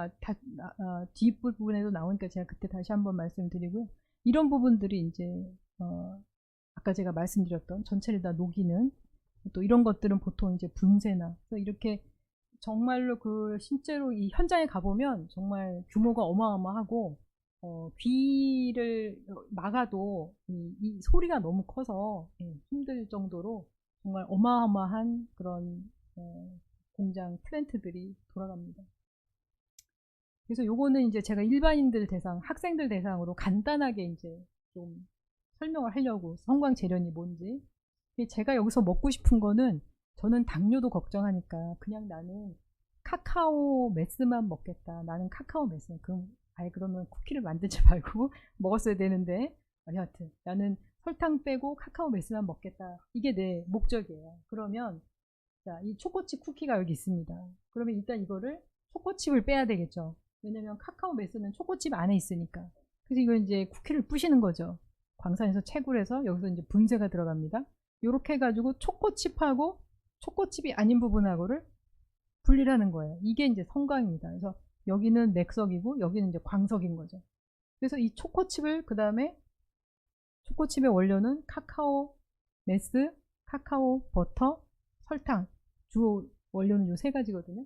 뒷부분에도 나오니까 제가 그때 다시 한번 말씀드리고요. 이런 부분들이 이제 아까 제가 말씀드렸던 전체를 다 녹이는 또 이런 것들은 보통 이제 분쇄나 이렇게 정말로 그 실제로 이 현장에 가보면 정말 규모가 어마어마하고 귀를 막아도 이 소리가 너무 커서 힘들 정도로 정말 어마어마한 그런 공장 플랜트들이 돌아갑니다. 그래서 요거는 이제 제가 일반인들 대상, 학생들 대상으로 간단하게 이제 좀 설명을 하려고 성광 재련이 뭔지. 제가 여기서 먹고 싶은 거는 저는 당뇨도 걱정하니까 그냥 나는 카카오 메스만 먹겠다. 나는 카카오 메스. 그럼 아예 그러면 쿠키를 만들지 말고 먹었어야 되는데 여하튼 나는 설탕 빼고 카카오 메스만 먹겠다. 이게 내 목적이에요. 그러면 자, 이 초코칩 쿠키가 여기 있습니다. 그러면 일단 이거를 초코칩을 빼야 되겠죠. 왜냐면 카카오 메스는 초코칩 안에 있으니까. 그래서 이거 이제 쿠키를 부시는 거죠. 광산에서 채굴해서 여기서 이제 분쇄가 들어갑니다. 이렇게 해가지고 초코칩하고 초코칩이 아닌 부분하고를 분리를 하는 거예요. 이게 이제 성광입니다. 그래서 여기는 맥석이고 여기는 이제 광석인 거죠. 그래서 이 초코칩을 그 다음에 초코칩의 원료는 카카오 메스, 카카오 버터, 설탕, 주 원료는 요 세 가지거든요.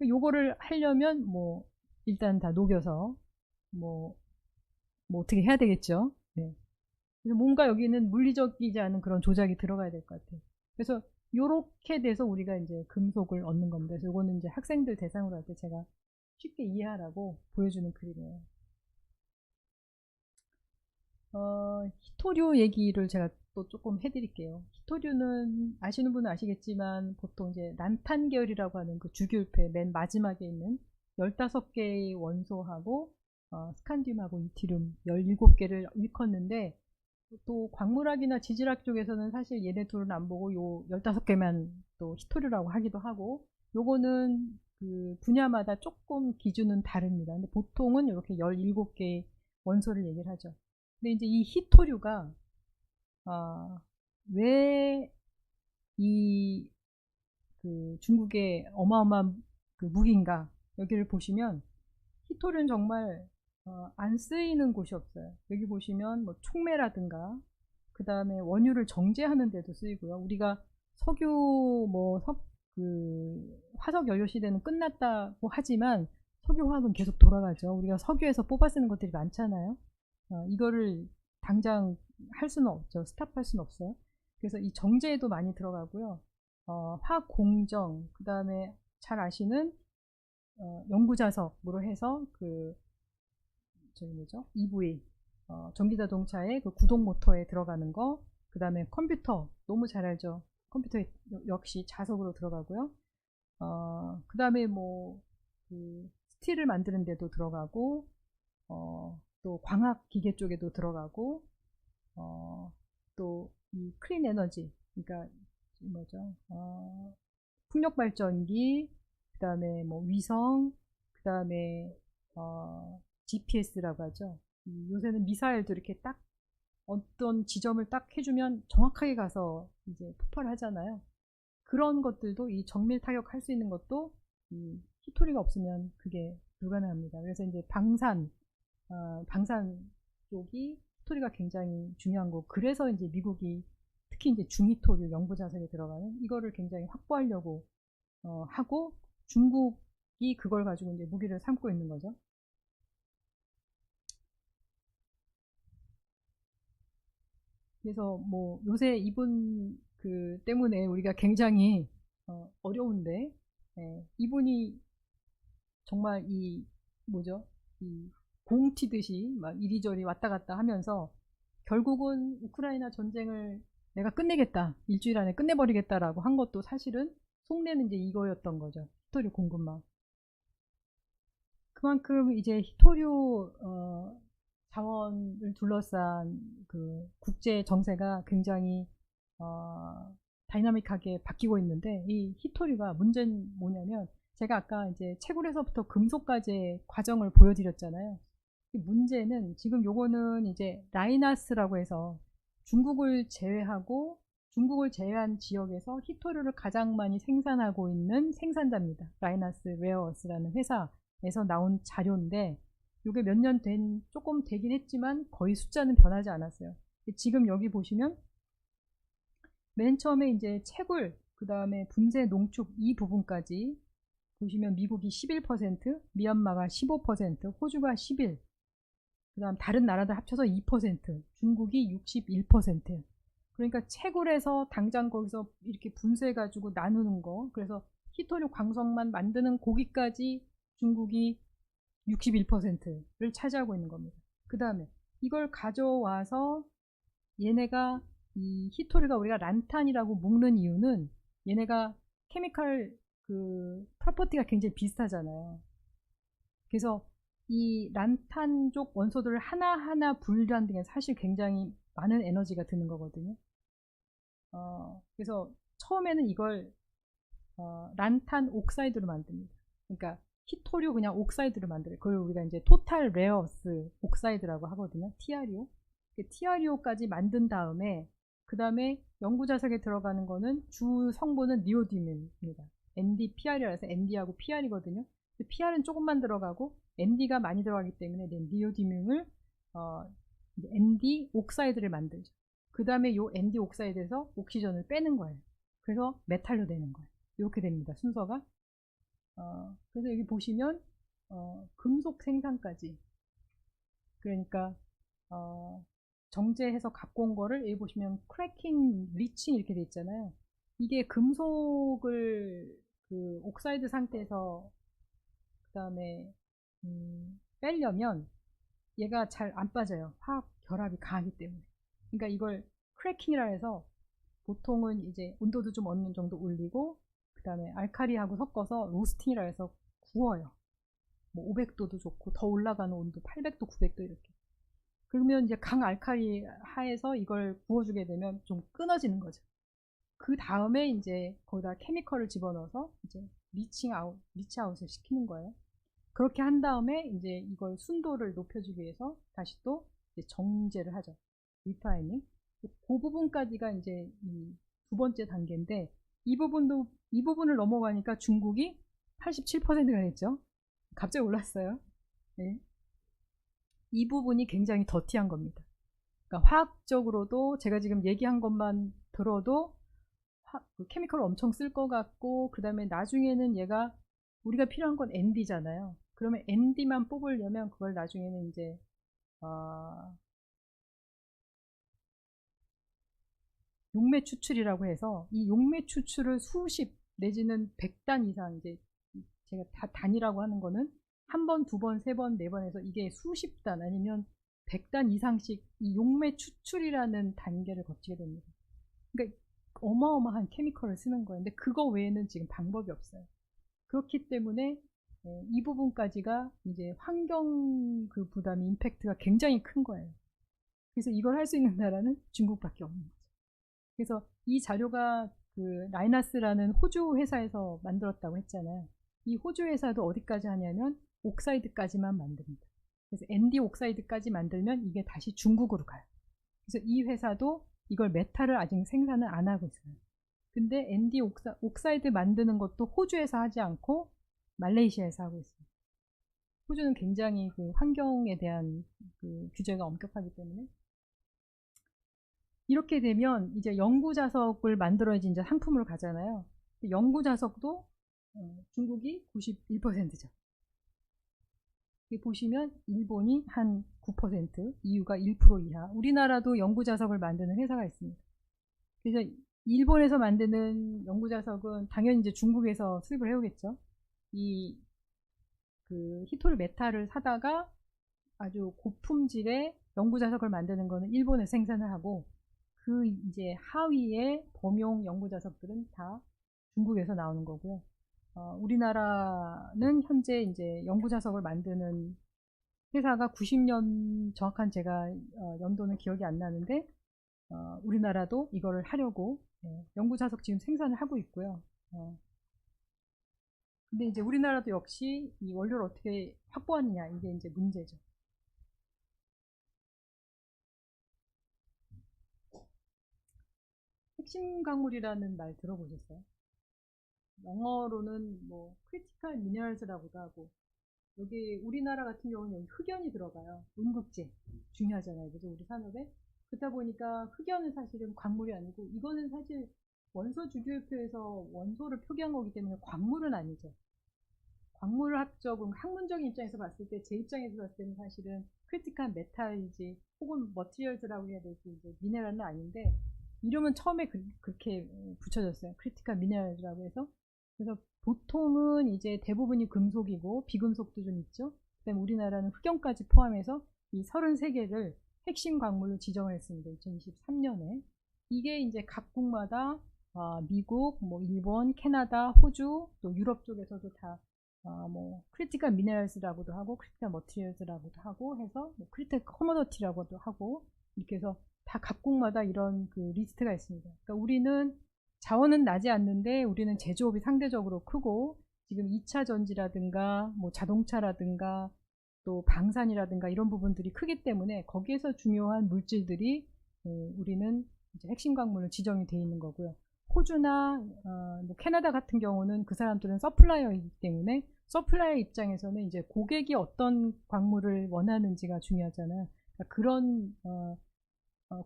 요거를 하려면 뭐 일단 다 녹여서 뭐 어떻게 해야 되겠죠. 네. 그래서 뭔가 여기는 물리적이지 않은 그런 조작이 들어가야 될 것 같아요. 그래서 요렇게 돼서 우리가 이제 금속을 얻는 겁니다. 그래서 요거는 이제 학생들 대상으로 할 때 제가 쉽게 이해하라고 보여주는 그림이에요. 히토류 얘기를 제가 또 조금 해드릴게요. 히토류는 아시는 분은 아시겠지만 보통 이제 란탄 계열이라고 하는 그 주기율패 맨 마지막에 있는 15개의 원소하고 스칸듐하고 이티륨 17개를 일컫는데 또 광물학이나 지질학 쪽에서는 사실 얘네 둘은 안 보고 요 15개만 또 히토류라고 하기도 하고 요거는 그 분야마다 조금 기준은 다릅니다. 근데 보통은 이렇게 17개의 원소를 얘기를 하죠. 근데 이제 이 히토류가 왜 이 그 중국의 어마어마한 그 무기인가 여기를 보시면 히토류는 정말 안 쓰이는 곳이 없어요. 여기 보시면 뭐 촉매라든가 그 다음에 원유를 정제하는 데도 쓰이고요. 우리가 석유 그 화석 연료 시대는 끝났다고 하지만 석유화학은 계속 돌아가죠. 우리가 석유에서 뽑아 쓰는 것들이 많잖아요. 이거를 당장 할 수는 없죠. 스탑할 수는 없어요. 그래서 이 정제에도 많이 들어가고요. 화학 공정, 그 다음에 잘 아시는 연구자석으로 해서 저기 뭐죠? EV, 전기자동차의 그 구동 모터에 들어가는 거, 그 다음에 컴퓨터, 너무 잘 알죠? 컴퓨터 역시 자석으로 들어가고요. 그 다음에 그 스틸을 만드는 데도 들어가고, 또 광학 기계 쪽에도 들어가고, 또 이 클린 에너지, 그러니까 뭐죠? 풍력 발전기, 그 다음에 위성, 그 다음에 GPS라고 하죠. 요새는 미사일도 이렇게 딱 어떤 지점을 딱 해주면 정확하게 가서 이제 폭발을 하잖아요. 그런 것들도 이 정밀 타격할 수 있는 것도 이 히토리가 없으면 그게 불가능합니다. 그래서 이제 방산 쪽이 히토리가 굉장히 중요한 거. 그래서 이제 미국이 특히 이제 중히토류 연구 자석에 들어가는 이거를 굉장히 확보하려고 하고 중국이 그걸 가지고 이제 무기를 삼고 있는 거죠. 그래서 요새 이분 때문에 우리가 굉장히 어려운데 이분이 정말 이 공 튀듯이 막 이리저리 왔다 갔다 하면서 결국은 우크라이나 전쟁을 내가 끝내겠다, 일주일 안에 끝내버리겠다라고 한 것도 사실은 속내는 이제 이거였던 거죠. 히토류 공급망. 그만큼 이제 히토류 자원을 둘러싼 그 국제 정세가 굉장히 다이나믹하게 바뀌고 있는데 이 히토류가 문제는 뭐냐면 제가 아까 이제 채굴에서부터 금속까지의 과정을 보여드렸잖아요. 문제는 지금 요거는 이제 라이나스라고 해서 중국을 제외한 지역에서 히토류를 가장 많이 생산하고 있는 생산자입니다. 라이나스 웨어스라는 회사에서 나온 자료인데 요게 몇 년 조금 되긴 했지만 거의 숫자는 변하지 않았어요. 지금 여기 보시면 맨 처음에 이제 채굴, 그 다음에 분쇄 농축 이 부분까지 보시면 미국이 11%, 미얀마가 15%, 호주가 11%, 그 다음 다른 나라들 합쳐서 2%, 중국이 61%. 그러니까 채굴해서 당장 거기서 이렇게 분쇄해가지고 나누는 거, 그래서 히토류 광석만 만드는 고기까지 중국이 61%를 차지하고 있는 겁니다. 그 다음에 이걸 가져와서 얘네가 이 히토리가 우리가 란탄이라고 묶는 이유는 얘네가 케미컬 그 프로퍼티가 굉장히 비슷하잖아요. 그래서 이 란탄 쪽 원소들을 하나하나 분류하는 데 사실 굉장히 많은 에너지가 드는 거거든요. 그래서 처음에는 이걸 란탄 옥사이드로 만듭니다. 그러니까 히토리오 그냥 옥사이드로 만들어요. 그걸 우리가 이제 토탈 레어스 옥사이드라고 하거든요. TREO. TREO까지 만든 다음에 그 다음에 연구자석에 들어가는 거는 주 성분은 니오디뮴입니다. NdPr이라서 ND하고 PR이거든요. PR은 조금만 들어가고 ND가 많이 들어가기 때문에 니오디뮴을 ND 옥사이드를 만들죠. 그 다음에 요 ND 옥사이드에서 옥시전을 빼는 거예요. 그래서 메탈로 되는 거예요. 이렇게 됩니다. 순서가. 그래서 여기 보시면 금속 생산까지, 그러니까 정제해서 갖고 온 거를 여기 보시면 크래킹, 리칭 이렇게 돼 있잖아요. 이게 금속을 그 옥사이드 상태에서 그 다음에 빼려면 얘가 잘 안 빠져요. 화학 결합이 강하기 때문에. 그러니까 이걸 크래킹이라 해서 보통은 이제 온도도 좀 어느 정도 올리고 그 다음에 알카리하고 섞어서 로스팅이라 해서 구워요. 뭐 500도도 좋고 더 올라가는 온도 800도, 900도 이렇게. 그러면 이제 강 알카리 하에서 이걸 구워주게 되면 좀 끊어지는 거죠. 그 다음에 이제 거기다 케미컬을 집어넣어서 이제 리치아웃을 시키는 거예요. 그렇게 한 다음에 이제 이걸 순도를 높여주기 위해서 다시 또 이제 정제를 하죠. 리파이닝. 그 부분까지가 이제 이 두 번째 단계인데 이 부분을 넘어가니까 중국이 87%가 됐죠. 갑자기 올랐어요. 네. 이 부분이 굉장히 더티한 겁니다. 그러니까 화학적으로도 제가 지금 얘기한 것만 들어도 케미컬을 엄청 쓸 것 같고 그 다음에 나중에는 얘가 우리가 필요한 건 ND잖아요. 그러면 ND만 뽑으려면 그걸 나중에는 이제 용매 추출이라고 해서 이 용매 추출을 수십 내지는 100단 이상, 이제 제가 다 단이라고 하는 거는 한 번, 두 번, 세 번, 네 번 해서 이게 수십 단 아니면 100단 이상씩 이 용매 추출이라는 단계를 거치게 됩니다. 그러니까 어마어마한 케미컬을 쓰는 거예요. 근데 그거 외에는 지금 방법이 없어요. 그렇기 때문에 이 부분까지가 이제 환경 그 부담이 임팩트가 굉장히 큰 거예요. 그래서 이걸 할 수 있는 나라는 중국밖에 없는 거죠. 그래서 이 자료가 그 라이나스라는 호주 회사에서 만들었다고 했잖아요. 이 호주 회사도 어디까지 하냐면 옥사이드까지만 만듭니다. 그래서 ND 옥사이드까지 만들면 이게 다시 중국으로 가요. 그래서 이 회사도 이걸 메탈을 아직 생산을 안 하고 있어요. 근데 ND 옥사이드 만드는 것도 호주에서 하지 않고 말레이시아에서 하고 있습니다. 호주는 굉장히 그 환경에 대한 그 규제가 엄격하기 때문에. 이렇게 되면 이제 연구 자석을 만들어야지 이제 상품으로 가잖아요. 연구 자석도 중국이 91%죠. 여기 보시면 일본이 한 9%, EU가 1% 이하. 우리나라도 연구 자석을 만드는 회사가 있습니다. 그래서 일본에서 만드는 연구 자석은 당연히 이제 중국에서 수입을 해오겠죠. 그 히토리 메탈을 사다가 아주 고품질의 연구 자석을 만드는 거는 일본에서 생산을 하고 그 이제 하위의 범용 연구 자석들은 다 중국에서 나오는 거고요. 우리나라는 현재 이제 연구 자석을 만드는 회사가 90년 정확한 제가 연도는 기억이 안 나는데 우리나라도 이거를 하려고 연구 자석 지금 생산을 하고 있고요. 근데 이제 우리나라도 역시 이 원료를 어떻게 확보하느냐 이게 이제 문제죠. 핵심 광물이라는 말 들어보셨어요? 영어로는 뭐 크리티컬 미네랄즈라고도 하고 여기 우리나라 같은 경우는 여기 흑연이 들어가요. 음극재 중요하잖아요, 그죠? 우리 산업에. 그렇다 보니까 흑연은 사실은 광물이 아니고 이거는 사실 원소 주기율표에서 원소를 표기한 거기 때문에 광물은 아니죠. 광물 학적은 학문적인 입장에서 봤을 때 제 입장에서 봤을 때는 사실은 크리티컬 메탈이지 혹은 머티리얼즈라고 해야 될지 이제 미네랄은 아닌데 이름은 처음에 그렇게 붙여졌어요. 크리티컬 미네랄이라고 해서. 그래서 보통은 이제 대부분이 금속이고 비금속도 좀 있죠. 그다음에 우리나라는 흑연까지 포함해서 이 33개를 핵심 광물로 지정을 했습니다. 2023년에. 이게 이제 각국마다 미국, 뭐 일본, 캐나다, 호주, 또 유럽 쪽에서도 다 뭐 크리티컬 미네랄스라고도 하고 크리티컬 머티리얼스라고도 하고 해서 뭐 크리티컬 커머더티라고도 하고 이렇게 해서 다 각국마다 이런 그 리스트가 있습니다. 그러니까 우리는 자원은 나지 않는데 우리는 제조업이 상대적으로 크고 지금 2차 전지라든가 뭐 자동차라든가 또 방산이라든가 이런 부분들이 크기 때문에 거기에서 중요한 물질들이 우리는 이제 핵심 광물로 지정이 되어 있는 거고요. 호주나 뭐 캐나다 같은 경우는 그 사람들은 서플라이어이기 때문에 서플라이어 입장에서는 이제 고객이 어떤 광물을 원하는지가 중요하잖아요. 그러니까 그런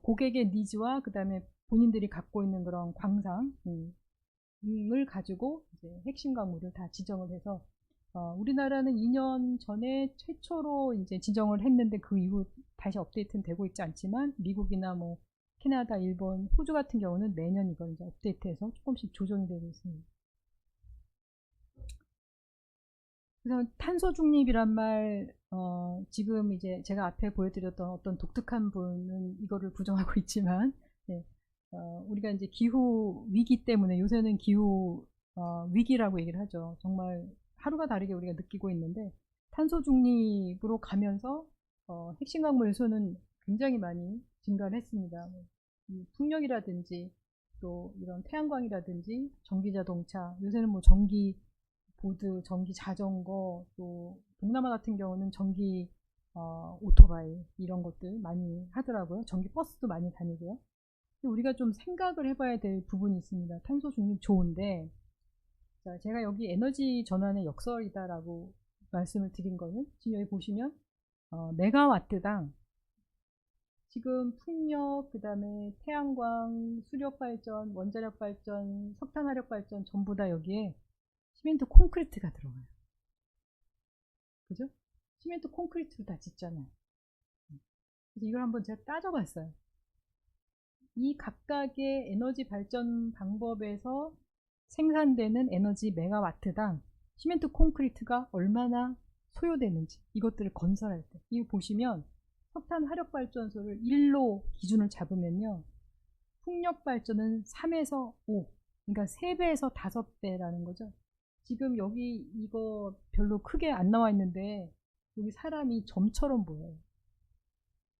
고객의 니즈와 그 다음에 본인들이 갖고 있는 그런 광상을 가지고 이제 핵심 광물을 다 지정을 해서 우리나라는 2년 전에 최초로 이제 지정을 했는데 그 이후 다시 업데이트는 되고 있지 않지만 미국이나 뭐 캐나다, 일본, 호주 같은 경우는 매년 이걸 이제 업데이트해서 조금씩 조정이 되고 있습니다. 그래서 탄소 중립이란 말, 지금 이제 제가 앞에 보여드렸던 어떤 독특한 분은 이거를 부정하고 있지만, 네, 우리가 이제 기후 위기 때문에 요새는 기후 위기라고 얘기를 하죠. 정말 하루가 다르게 우리가 느끼고 있는데 탄소 중립으로 가면서 핵심 광물의 수는 굉장히 많이 증가를 했습니다. 이 풍력이라든지 또 이런 태양광이라든지 전기자동차, 요새는 뭐 전기 보드, 전기 자전거, 또 동남아 같은 경우는 전기 오토바이 이런 것들 많이 하더라고요. 전기 버스도 많이 다니고요. 우리가 좀 생각을 해봐야 될 부분이 있습니다. 탄소 중립 좋은데, 자, 제가 여기 에너지 전환의 역설이다라고 말씀을 드린 거는 지금 여기 보시면 메가와트당 지금 풍력, 그 다음에 태양광, 수력발전, 원자력발전, 석탄화력발전 전부 다 여기에 시멘트 콘크리트가 들어가요. 그죠? 시멘트 콘크리트로 다 짓잖아요. 그래서 이걸 한번 제가 따져봤어요. 이 각각의 에너지 발전 방법에서 생산되는 에너지 메가와트당 시멘트 콘크리트가 얼마나 소요되는지 이것들을 건설할 때 이거 보시면 석탄 화력발전소를 1로 기준을 잡으면요 풍력발전은 3에서 5 그러니까 3배에서 5배라는 거죠. 지금 여기 이거 별로 크게 안 나와 있는데 여기 사람이 점처럼 보여요.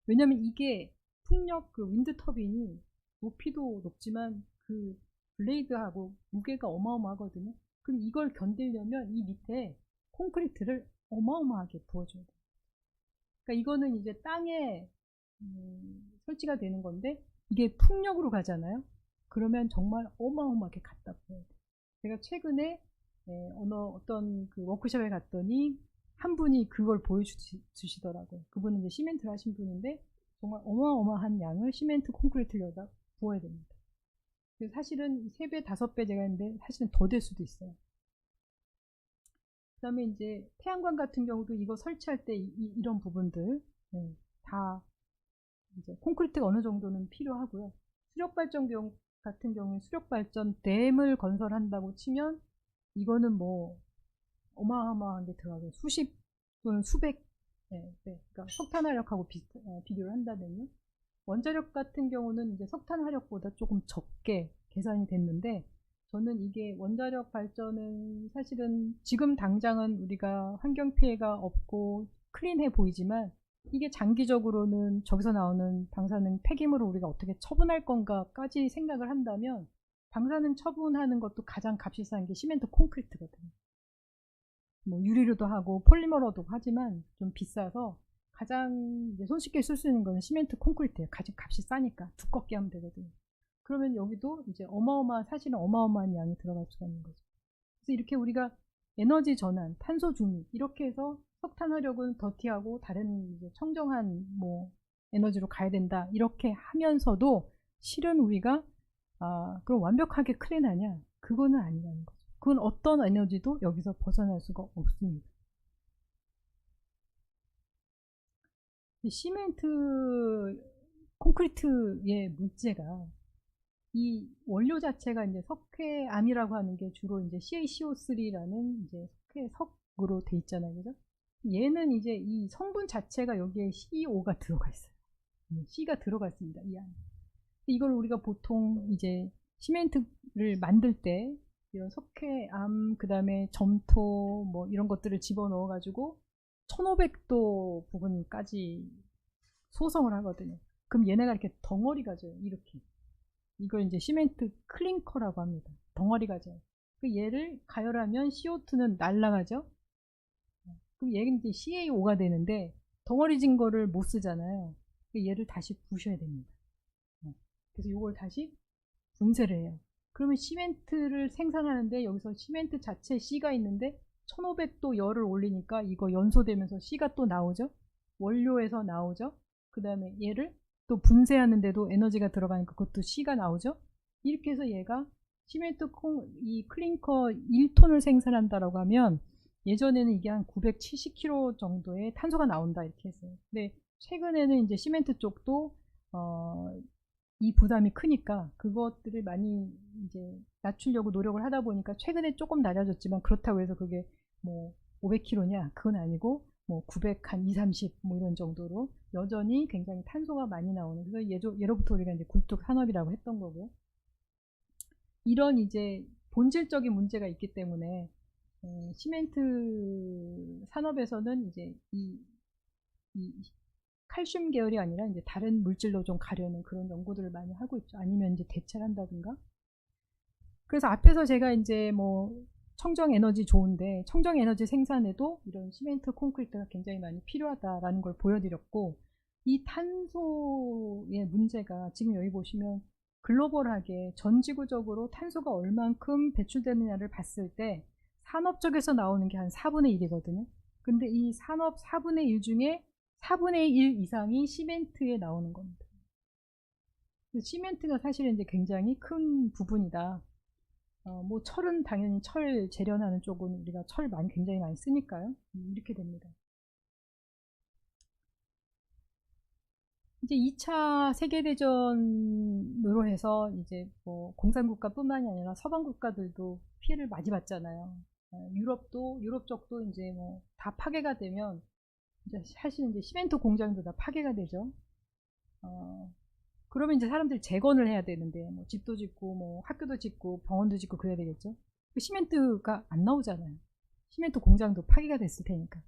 왜냐면 이게 풍력 그 윈드 터빈이 높이도 높지만 그 블레이드하고 무게가 어마어마하거든요. 그럼 이걸 견디려면 이 밑에 콘크리트를 어마어마하게 부어줘야 돼요. 그러니까 이거는 이제 땅에 설치가 되는 건데 이게 풍력으로 가잖아요. 그러면 정말 어마어마하게 갖다 부어야 돼요. 제가 최근에 어떤 그 워크숍에 갔더니 한 분이 그걸 보여주시더라고요. 그분은 이제 시멘트를 하신 분인데 정말 어마어마한 양을 시멘트 콘크리트에다 부어야 됩니다. 사실은 3배, 5배 제가 했는데 사실은 더 될 수도 있어요. 그 다음에 이제 태양광 같은 경우도 이거 설치할 때 이런 부분들 다 이제 콘크리트가 어느 정도는 필요하고요. 수력발전 같은 경우는 수력발전 댐을 건설한다고 치면 이거는 뭐 어마어마한 게 들어가요. 수십 또는 수백 그러니까 석탄화력하고 비교를 한다면요. 원자력 같은 경우는 이제 석탄화력보다 조금 적게 계산이 됐는데 저는 이게 원자력 발전은 사실은 지금 당장은 우리가 환경 피해가 없고 클린해 보이지만 이게 장기적으로는 저기서 나오는 방사능 폐기물을 우리가 어떻게 처분할 건가까지 생각을 한다면 방사능 처분하는 것도 가장 값이 싼 게 시멘트 콘크리트거든요. 뭐 유리로도 하고 폴리머로도 하지만 좀 비싸서 가장 이제 손쉽게 쓸 수 있는 거는 시멘트 콘크리트예요. 가장 값이 싸니까 두껍게 하면 되거든요. 그러면 여기도 이제 사실은 어마어마한 양이 들어갈 수가 있는 거죠. 그래서 이렇게 우리가 에너지 전환, 탄소 중립 이렇게 해서 석탄 화력은 더티하고 다른 이제 청정한 뭐 에너지로 가야 된다 이렇게 하면서도 실은 우리가 그럼 완벽하게 클린하냐? 그거는 아니라는 거죠. 그건 어떤 에너지도 여기서 벗어날 수가 없습니다. 시멘트 콘크리트의 문제가 이 원료 자체가 이제 석회암이라고 하는 게 주로 이제 CaCO3라는 이제 석회석으로 돼 있잖아요. 그죠? 얘는 이제 이 성분 자체가 여기에 CO가 들어가 있어요. C가 들어가 있습니다. 이 안에. 이걸 우리가 보통 이제 시멘트를 만들 때 이런 석회암, 그 다음에 점토 뭐 이런 것들을 집어넣어 가지고 1500도 부분까지 소성을 하거든요. 그럼 얘네가 이렇게 덩어리가 져요. 이렇게. 이걸 이제 시멘트 클링커라고 합니다. 덩어리가 져요. 얘를 가열하면 CO2는 날아가죠. 그럼 얘는 이제 CaO가 되는데 덩어리진 거를 못 쓰잖아요. 얘를 다시 부셔야 됩니다. 그래서 이걸 다시 분쇄를 해요. 그러면 시멘트를 생산하는데 여기서 시멘트 자체 C가 있는데 1500도 열을 올리니까 이거 연소되면서 C가 또 나오죠. 원료에서 나오죠. 그 다음에 얘를 또 분쇄하는데도 에너지가 들어가니까 그것도 C가 나오죠. 이렇게 해서 얘가 시멘트 이 클링커 1톤을 생산한다라고 하면 예전에는 이게 한 970kg 정도의 탄소가 나온다 이렇게 했어요. 근데 최근에는 이제 시멘트 쪽도 이 부담이 크니까 그것들을 많이 이제 낮추려고 노력을 하다 보니까 최근에 조금 낮아졌지만 그렇다고 해서 그게 뭐 500kg냐 그건 아니고 뭐 900, 한 2, 30 뭐 이런 정도로 여전히 굉장히 탄소가 많이 나오는, 그래서 예로부터 우리가 이제 굴뚝 산업이라고 했던 거고요. 이런 이제 본질적인 문제가 있기 때문에 시멘트 산업에서는 이제 이 칼슘 계열이 아니라 이제 다른 물질로 좀 가려는 그런 연구들을 많이 하고 있죠. 아니면 이제 대체를 한다든가. 그래서 앞에서 제가 이제 뭐 청정 에너지 좋은데 청정 에너지 생산에도 이런 시멘트 콘크리트가 굉장히 많이 필요하다라는 걸 보여드렸고, 이 탄소의 문제가 지금 여기 보시면 글로벌하게 전 지구적으로 탄소가 얼만큼 배출되느냐를 봤을 때 산업 쪽에서 나오는 게 한 4분의 1이거든요. 근데 이 산업 4분의 1 중에 4분의 1 이상이 시멘트에 나오는 겁니다. 시멘트가 사실은 이제 굉장히 큰 부분이다. 뭐 철은 당연히 철 재련하는 쪽은 우리가 철 굉장히 많이 쓰니까요. 이렇게 됩니다. 이제 2차 세계대전으로 해서 이제 뭐 공산국가뿐만이 아니라 서방 국가들도 피해를 많이 봤잖아요. 유럽 쪽도 이제 뭐 다 파괴가 되면 이제 사실 이제 시멘트 공장도 다 파괴가 되죠. 그러면 이제 사람들이 재건을 해야 되는데 뭐 집도 짓고 뭐 학교도 짓고 병원도 짓고 그래야 되겠죠. 시멘트가 안 나오잖아요. 시멘트 공장도 파괴가 됐을 테니까.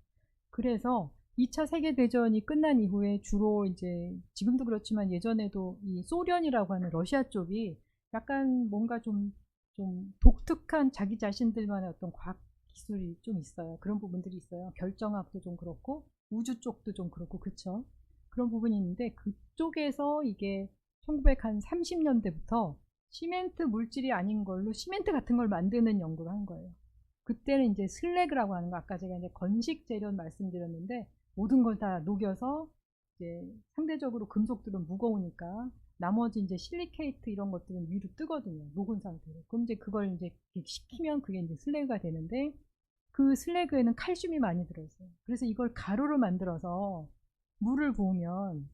그래서 2차 세계대전이 끝난 이후에 주로 이제 지금도 그렇지만 예전에도 이 소련이라고 하는 러시아 쪽이 약간 뭔가 좀 독특한 자기 자신들만의 어떤 과학 기술이 좀 있어요. 그런 부분들이 있어요. 결정학도 좀 그렇고 우주 쪽도 좀 그렇고, 그쵸? 그런 부분이 있는데 그쪽에서 이게 1930년대부터 시멘트 물질이 아닌 걸로 시멘트 같은 걸 만드는 연구를 한 거예요. 그때는 이제 슬래그라고 하는 거, 아까 제가 이제 건식 재료 말씀드렸는데 모든 걸 다 녹여서 이제 상대적으로 금속들은 무거우니까 나머지 이제 실리케이트 이런 것들은 위로 뜨거든요. 녹은 상태로. 그럼 이제 그걸 이제 식히면 그게 이제 슬래그가 되는데 그 슬래그에는 칼슘이 많이 들어있어요. 그래서 이걸 가루로 만들어서 물을 부으면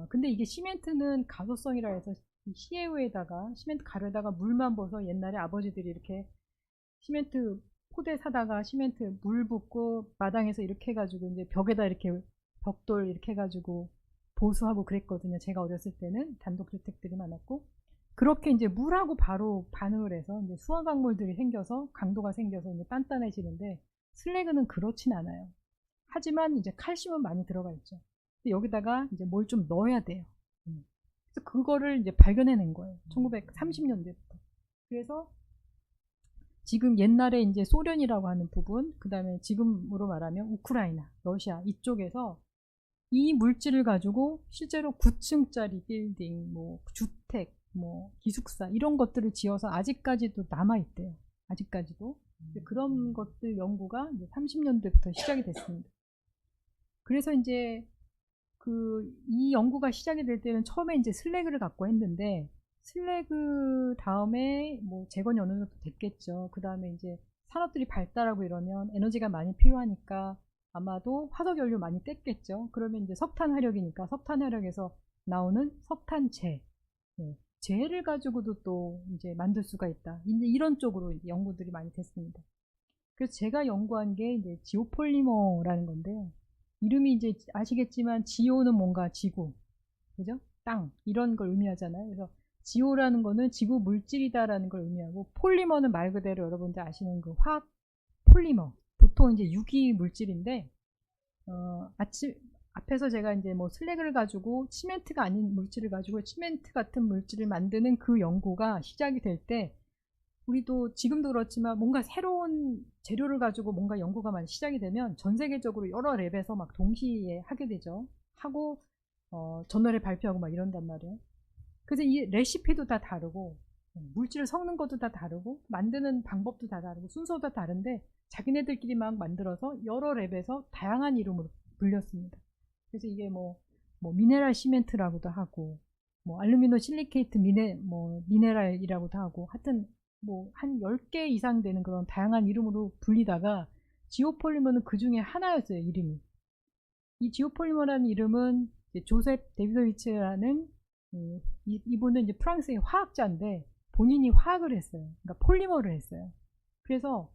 근데 이게 시멘트는 가소성이라 해서 CaO에다가 시멘트 가루에다가 물만 부어서 옛날에 아버지들이 이렇게 시멘트 포대 사다가 시멘트 물 붓고 마당에서 이렇게 해가지고 이제 벽에다 이렇게 벽돌 이렇게 해가지고 보수하고 그랬거든요. 제가 어렸을 때는 단독주택들이 많았고, 그렇게 이제 물하고 바로 반응을 해서 이제 수화강물들이 생겨서 강도가 생겨서 이제 단단해지는데 슬래그는 그렇진 않아요. 하지만 이제 칼슘은 많이 들어가 있죠. 여기다가 이제 뭘 좀 넣어야 돼요. 그래서 그거를 이제 발견해낸 거예요. 1930년대부터. 그래서 지금 옛날에 이제 소련이라고 하는 부분, 그 다음에 지금으로 말하면 우크라이나, 러시아 이쪽에서 이 물질을 가지고 실제로 9층짜리 빌딩, 뭐 주택, 뭐 기숙사 이런 것들을 지어서 아직까지도 남아 있대요. 아직까지도. 그런 것들 연구가 이제 30년대부터 시작이 됐습니다. 그래서 이제 이 연구가 시작이 될 때는 처음에 이제 슬래그를 갖고 했는데 슬래그 다음에 뭐 재건이 어느 정도 됐겠죠. 그 다음에 이제 산업들이 발달하고 이러면 에너지가 많이 필요하니까 아마도 화석연료 많이 뗐겠죠. 그러면 이제 석탄 화력이니까 석탄 화력에서 나오는 석탄재, 재를 가지고도 또 이제 만들 수가 있다. 이제 이런 쪽으로 이제 연구들이 많이 됐습니다. 그래서 제가 연구한 게 이제 지오폴리머라는 건데요. 이름이 이제 아시겠지만 지오는 뭔가 지구, 그죠? 땅 이런 걸 의미하잖아요. 그래서 지오라는 거는 지구 물질이다라는 걸 의미하고 폴리머는 말 그대로 여러분들 아시는 그 화학 폴리머 보통 이제 유기 물질인데 앞에서 제가 이제 뭐 슬래그를 가지고 시멘트가 아닌 물질을 가지고 시멘트 같은 물질을 만드는 그 연구가 시작이 될 때 우리도 지금도 그렇지만 뭔가 새로운 재료를 가지고 뭔가 연구가 많이 시작이 되면 전 세계적으로 여러 랩에서 막 동시에 하게 되죠. 하고 저널에 발표하고 막 이런단 말이에요. 그래서 이 레시피도 다 다르고 물질을 섞는 것도 다 다르고 만드는 방법도 다 다르고 순서도 다 다른데 자기네들끼리 막 만들어서 여러 랩에서 다양한 이름으로 불렸습니다. 그래서 이게 뭐 미네랄 시멘트라고도 하고 뭐 알루미노 실리케이트 미네랄이라고도 하고 하여튼 뭐 한 10개 이상 되는 그런 다양한 이름으로 불리다가 지오폴리머는 그 중에 하나였어요, 이름이. 이 지오폴리머라는 이름은 조셉 데비도비치라는 이분은 이제 프랑스의 화학자인데 본인이 화학을 했어요. 그러니까 폴리머를 했어요. 그래서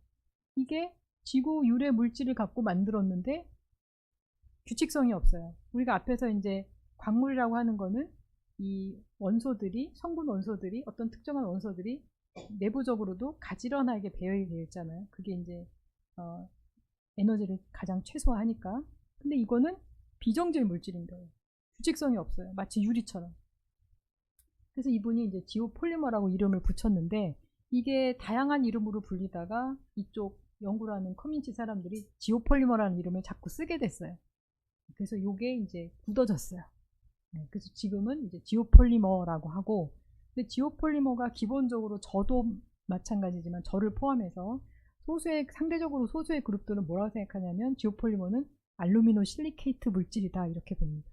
이게 지구 유래 물질을 갖고 만들었는데 규칙성이 없어요. 우리가 앞에서 이제 광물이라고 하는 거는 이 원소들이 성분 원소들이 어떤 특정한 원소들이 내부적으로도 가지런하게 배열이 되어 있잖아요. 그게 이제 에너지를 가장 최소화하니까. 근데 이거는 비정질 물질인 거예요. 규칙성이 없어요. 마치 유리처럼. 그래서 이분이 이제 지오폴리머라고 이름을 붙였는데 이게 다양한 이름으로 불리다가 이쪽 연구를 하는 커뮤니티 사람들이 지오폴리머라는 이름을 자꾸 쓰게 됐어요. 그래서 이게 이제 굳어졌어요. 그래서 지금은 이제 지오폴리머라고 하고, 근데 지오폴리머가 기본적으로 저도 마찬가지지만 저를 포함해서 상대적으로 소수의 그룹들은 뭐라고 생각하냐면 지오폴리머는 알루미노 실리케이트 물질이다 이렇게 봅니다.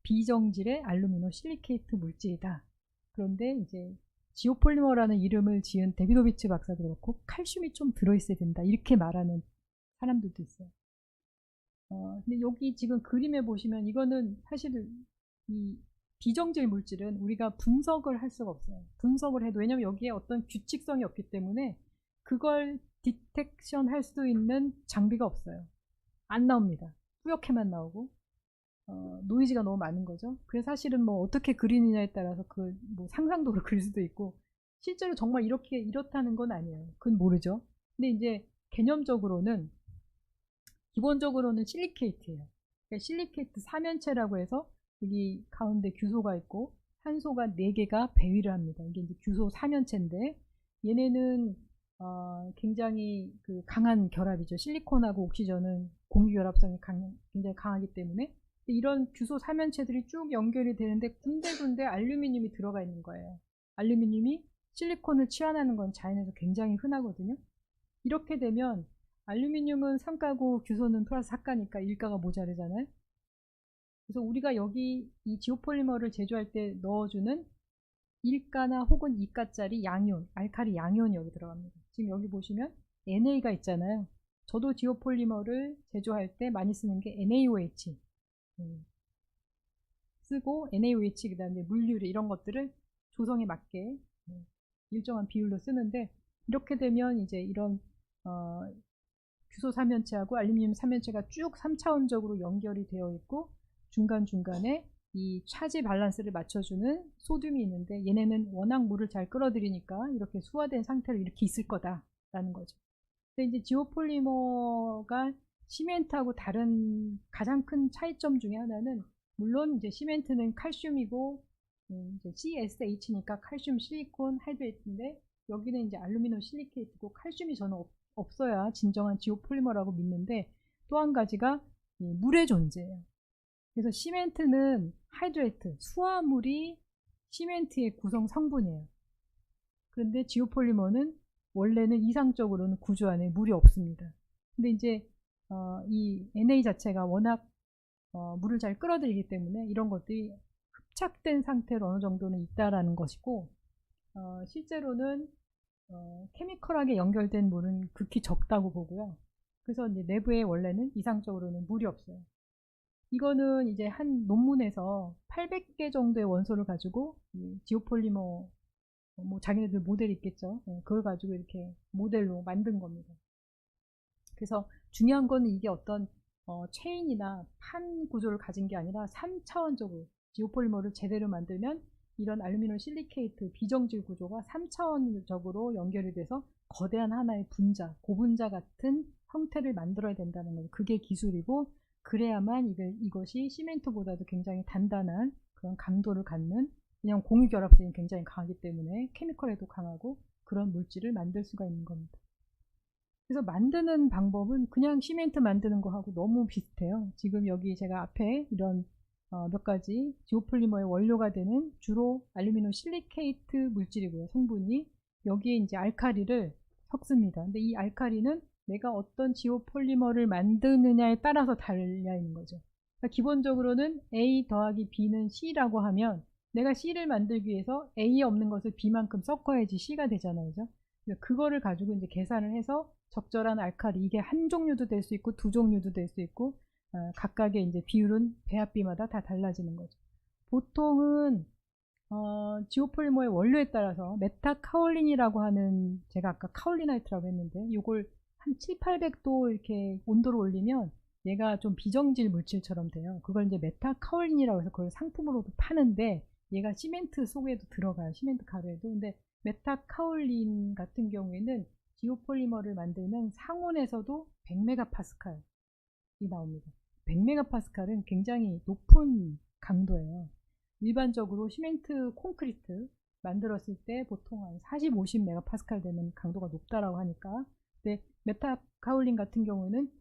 비정질의 알루미노 실리케이트 물질이다. 그런데 이제 지오폴리머라는 이름을 지은 데비도비치 박사도 그렇고 칼슘이 좀 들어있어야 된다 이렇게 말하는 사람들도 있어요. 근데 여기 지금 그림에 보시면 이거는 사실 이 비정질 물질은 우리가 분석을 할 수가 없어요. 분석을 해도 왜냐면 여기에 어떤 규칙성이 없기 때문에 그걸 디텍션 할 수 있는 장비가 없어요. 안 나옵니다. 뿌옇게만 나오고 노이즈가 너무 많은 거죠. 그래서 사실은 뭐 어떻게 그리느냐에 따라서 그 뭐 상상도로 그릴 수도 있고 실제로 정말 이렇다는 건 아니에요. 그건 모르죠. 근데 이제 개념적으로는 기본적으로는 실리케이트예요. 그러니까 실리케이트 사면체라고 해서 여기 가운데 규소가 있고 산소가 4개가 배위를 합니다. 이게 이제 규소 사면체인데 얘네는 굉장히 그 강한 결합이죠. 실리콘하고 옥시전은 공유 결합성이 굉장히 강하기 때문에 이런 규소 사면체들이 쭉 연결이 되는데 군데군데 알루미늄이 들어가 있는 거예요. 알루미늄이 실리콘을 치환하는 건 자연에서 굉장히 흔하거든요. 이렇게 되면 알루미늄은 3가고 규소는 플러스 4가니까 1가가 모자르잖아요. 그래서 우리가 여기 이 지오폴리머를 제조할 때 넣어주는 1가나 혹은 2가짜리 양이온, 알칼리 양이온이 여기 들어갑니다. 지금 여기 보시면 NA가 있잖아요. 저도 지오폴리머를 제조할 때 많이 쓰는 게 NaOH 쓰고 NaOH 그다음에 물유리 이런 것들을 조성에 맞게 일정한 비율로 쓰는데 이렇게 되면 이제 이런 규소 사면체하고 알루미늄 사면체가 쭉 3차원적으로 연결이 되어 있고 중간중간에 이 차지 밸런스를 맞춰주는 소듐이 있는데 얘네는 워낙 물을 잘 끌어들이니까 이렇게 수화된 상태로 이렇게 있을 거다라는 거죠. 근데 이제 지오폴리머가 시멘트하고 다른 가장 큰 차이점 중에 하나는 물론 이제 시멘트는 칼슘이고 이제 CSH니까 칼슘 실리콘 하이드레이트인데 여기는 이제 알루미늄 실리케이트고 칼슘이 저는 없어야 진정한 지오폴리머라고 믿는데 또 한 가지가 물의 존재예요. 그래서 시멘트는 하이드레이트, 수화물이 시멘트의 구성 성분이에요. 그런데 지오폴리머는 원래는 이상적으로는 구조 안에 물이 없습니다. 근데 이제 이 Na 자체가 워낙 물을 잘 끌어들이기 때문에 이런 것들이 흡착된 상태로 어느 정도는 있다라는 것이고 실제로는 케미컬하게 연결된 물은 극히 적다고 보고요. 그래서 이제 내부에 원래는 이상적으로는 물이 없어요. 이거는 이제 한 논문에서 800개 정도의 원소를 가지고 지오폴리머 뭐 자기네들 모델이 있겠죠. 그걸 가지고 이렇게 모델로 만든 겁니다. 그래서 중요한 거는 이게 어떤 체인이나 판 구조를 가진 게 아니라 3차원적으로 지오폴리머를 제대로 만들면 이런 알루미늄 실리케이트 비정질 구조가 3차원적으로 연결이 돼서 거대한 하나의 분자, 고분자 같은 형태를 만들어야 된다는 거예요. 그게 기술이고, 그래야만 이것이 시멘트보다도 굉장히 단단한 그런 강도를 갖는, 그냥 공유결합성이 굉장히 강하기 때문에 케미컬에도 강하고 그런 물질을 만들 수가 있는 겁니다. 그래서 만드는 방법은 그냥 시멘트 만드는 거하고 너무 비슷해요. 지금 여기 제가 앞에 이런 몇 가지 지오폴리머의 원료가 되는 주로 알루미늄 실리케이트 물질이고요. 성분이 여기에 이제 알카리를 섞습니다. 근데 이 알카리는 내가 어떤 지오폴리머를 만드느냐에 따라서 달려 있는 거죠. 그러니까 기본적으로는 A 더하기 B는 C라고 하면 내가 C를 만들기 위해서 A에 없는 것을 B만큼 섞어야지 C가 되잖아요. 그죠? 그거를 가지고 이제 계산을 해서 적절한 알칼리, 이게 한 종류도 될 수 있고 두 종류도 될 수 있고 각각의 이제 비율은 배합비마다 다 달라지는 거죠. 보통은 지오폴리머의 원료에 따라서 메타카올린이라고 하는, 제가 아까 카올리나이트라고 했는데 이걸 한 7, 800도 이렇게 온도를 올리면 얘가 좀 비정질 물질처럼 돼요. 그걸 이제 메타카올린이라고 해서 그걸 상품으로도 파는데 얘가 시멘트 속에도 들어가요. 시멘트 가루에도. 근데 메타카올린 같은 경우에는 지오폴리머를 만들면 상온에서도 100메가파스칼이 나옵니다. 100메가파스칼은 굉장히 높은 강도예요. 일반적으로 시멘트 콘크리트 만들었을 때 보통 한 40, 50메가파스칼 되는 강도가 높다라고 하니까. 근데 메타카올린 같은 경우는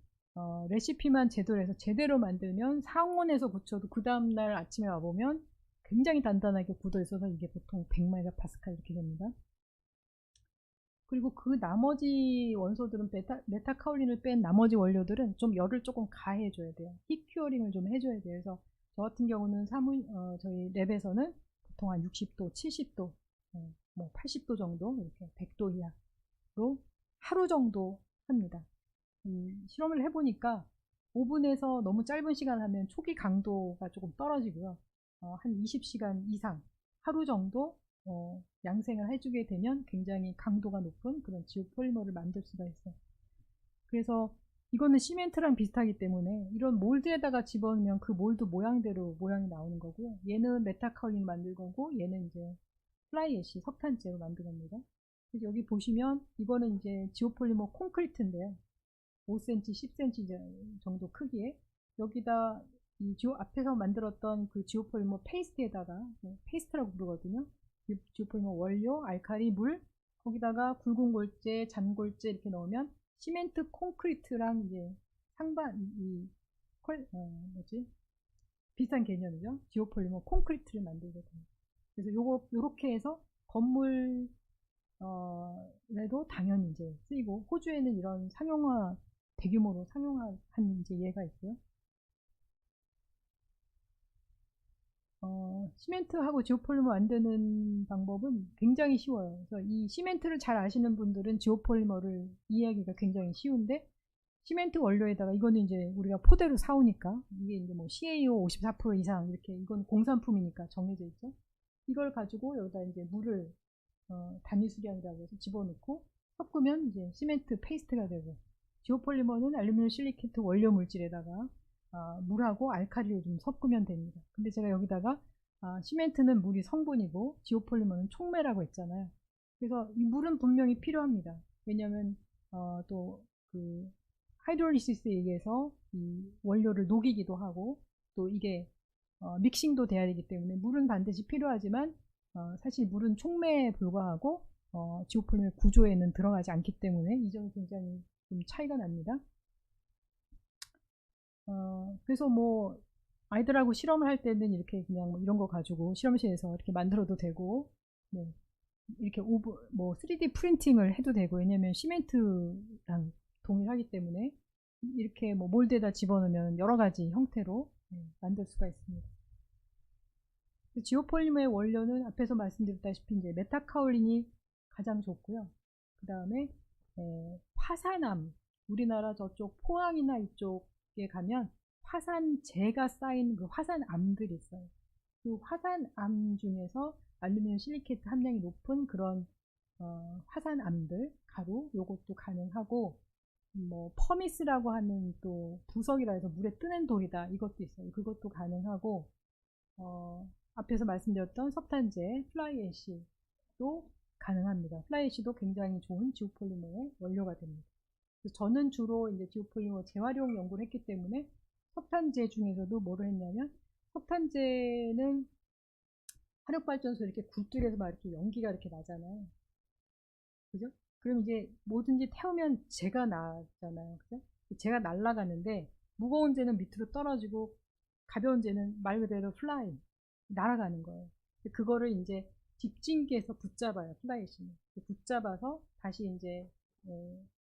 레시피만 제대로 해서 제대로 만들면 상온에서 굳혀도 그 다음날 아침에 와보면 굉장히 단단하게 굳어 있어서 이게 보통 100메가파스칼 이렇게 됩니다. 그리고 그 나머지 원소들은 메타카올린을 뺀 나머지 원료들은 좀 열을 조금 가해줘야 돼요. 힙큐어링을 좀 해줘야 돼요. 그래서 저 같은 경우는 저희 랩에서는 보통 한 60도, 70도, 뭐 80도 정도, 이렇게 100도 이하로 하루 정도 합니다. 실험을 해보니까 오븐에서 너무 짧은 시간 하면 초기 강도가 조금 떨어지고요. 한 20시간 이상 하루 정도 양생을 해주게 되면 굉장히 강도가 높은 그런 지오폴리머를 만들 수가 있어요. 그래서 이거는 시멘트랑 비슷하기 때문에 이런 몰드에다가 집어넣으면 그 몰드 모양대로 모양이 나오는 거고요. 얘는 메타카올린 만들 거고 얘는 이제 플라이애시 석탄재로 만든 겁니다. 그래서 여기 보시면 이거는 이제 지오폴리머 콘크리트인데요. 5cm, 10cm 정도 크기에 여기다 이 앞에서 만들었던 그 지오폴리머 페이스트에다가, 페이스트라고 부르거든요. 지오폴리머 원료, 알칼리, 물, 거기다가 굵은 골재, 잔골재 이렇게 넣으면 시멘트 콘크리트랑 이제 비슷한 개념이죠. 지오폴리머 콘크리트를 만들게 됩니다. 그래서 요렇게 해서 건물에도 당연히 이제 쓰이고, 호주에는 이런 대규모로 상용화한 이제 예가 있고요. 시멘트하고 지오폴리머 만드는 방법은 굉장히 쉬워요. 그래서 이 시멘트를 잘 아시는 분들은 지오폴리머를 이해하기가 굉장히 쉬운데, 시멘트 원료에다가 이거는 이제 우리가 포대로 사오니까 이게 이제 뭐 CaO 54% 이상 이렇게, 이건 공산품이니까 정해져 있죠. 이걸 가지고 여기다 이제 물을 단위 수량이라고 해서 집어넣고 섞으면 이제 시멘트 페이스트가 되고, 지오폴리머는 알루미늄 실리케이트 원료 물질에다가 물하고 알칼리를 좀 섞으면 됩니다. 근데 제가 여기다가 시멘트는 물이 성분이고 지오폴리머는 촉매라고 했잖아요. 그래서 이 물은 분명히 필요합니다. 왜냐하면 또 그 하이드롤리시스에 의해서 이 원료를 녹이기도 하고 또 이게 믹싱도 돼야 되기 때문에 물은 반드시 필요하지만 사실 물은 촉매에 불과하고 지오폴리머 구조에는 들어가지 않기 때문에 이 점이 굉장히 좀 차이가 납니다. 그래서 뭐 아이들하고 실험을 할 때는 이렇게 그냥 뭐 이런 거 가지고 실험실에서 이렇게 만들어도 되고, 네. 이렇게 3D 프린팅을 해도 되고, 왜냐면 시멘트랑 동일하기 때문에 이렇게 뭐 몰드에다 집어넣으면 여러 가지 형태로 만들 수가 있습니다. 지오폴리머의 원료는 앞에서 말씀드렸다시피 이제 메타카올린이 가장 좋고요. 그 다음에 화산암, 우리나라 저쪽 포항이나 이쪽에 가면 화산재가 쌓인 그 화산암들이 있어요. 그 화산암 중에서 알루미늄 실리케이트 함량이 높은 그런 화산암들, 가루, 요것도 가능하고, 뭐 퍼미스라고 하는 또 부석이라 해서 물에 뜨는 돌이다, 이것도 있어요. 그것도 가능하고, 앞에서 말씀드렸던 석탄재, 플라이애쉬도 가능합니다. 플라이애쉬도 굉장히 좋은 지오폴리머의 원료가 됩니다. 저는 주로 이제 지오폴리머 재활용 연구를 했기 때문에 석탄재 중에서도 뭐를 했냐면, 석탄재는 화력발전소 이렇게 굴뚝에서 막 이렇게 연기가 이렇게 나잖아요. 그죠? 그럼 이제 뭐든지 태우면 재가 나잖아요. 그죠? 재가 날아가는데, 무거운 재는 밑으로 떨어지고, 가벼운 재는 말 그대로 플라이, 날아가는 거예요. 그거를 이제 뒷진기에서 붙잡아요. 플라이시는. 붙잡아서 다시 이제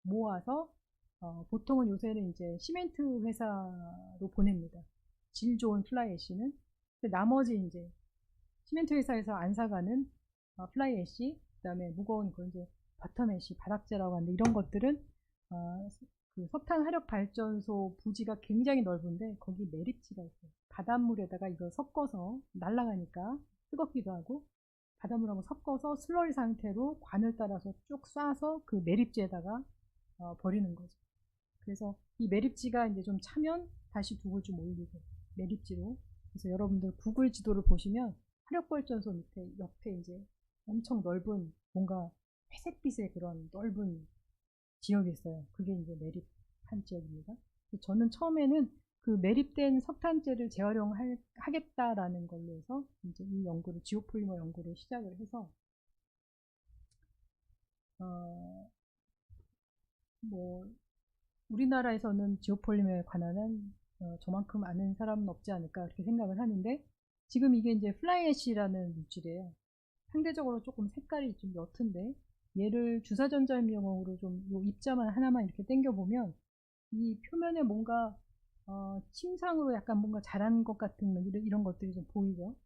모아서 보통은 요새는 이제 시멘트 회사로 보냅니다. 질 좋은 플라이애쉬는. 나머지 이제 시멘트 회사에서 안 사가는 플라이애쉬, 그다음에 무거운 그 이제 버텀애쉬, 바닥재라고 하는데, 이런 것들은 그 석탄 화력 발전소 부지가 굉장히 넓은데 거기 매립지가 있어요. 바닷물에다가 이걸 섞어서 날아가니까 뜨겁기도 하고, 바닷물하고 섞어서 슬러리 상태로 관을 따라서 쭉 쏴서 그 매립지에다가 버리는 거죠. 그래서 이 매립지가 이제 좀 차면 다시 둑을 좀 올리고, 매립지로. 그래서 여러분들 구글 지도를 보시면 화력발전소 밑에 옆에 이제 엄청 넓은, 뭔가 회색빛의 그런 넓은 지역이 있어요. 그게 이제 매립한 지역입니다. 저는 처음에는 그 매립된 석탄재를 재활용하겠다라는 걸로 해서 이제 이 연구를, 지오폴리머 연구를 시작을 해서, 뭐 우리나라에서는 지오폴리머에 관한 저만큼 아는 사람은 없지 않을까 그렇게 생각을 하는데, 지금 이게 이제 플라이애쉬라는 물질이에요. 상대적으로 조금 색깔이 좀 옅은데, 얘를 주사전자협력으로 좀 요 입자만 하나만 이렇게 당겨보면 이 표면에 뭔가 침상으로 약간 뭔가 자란 것 같은 이런 것들이 좀 보이죠.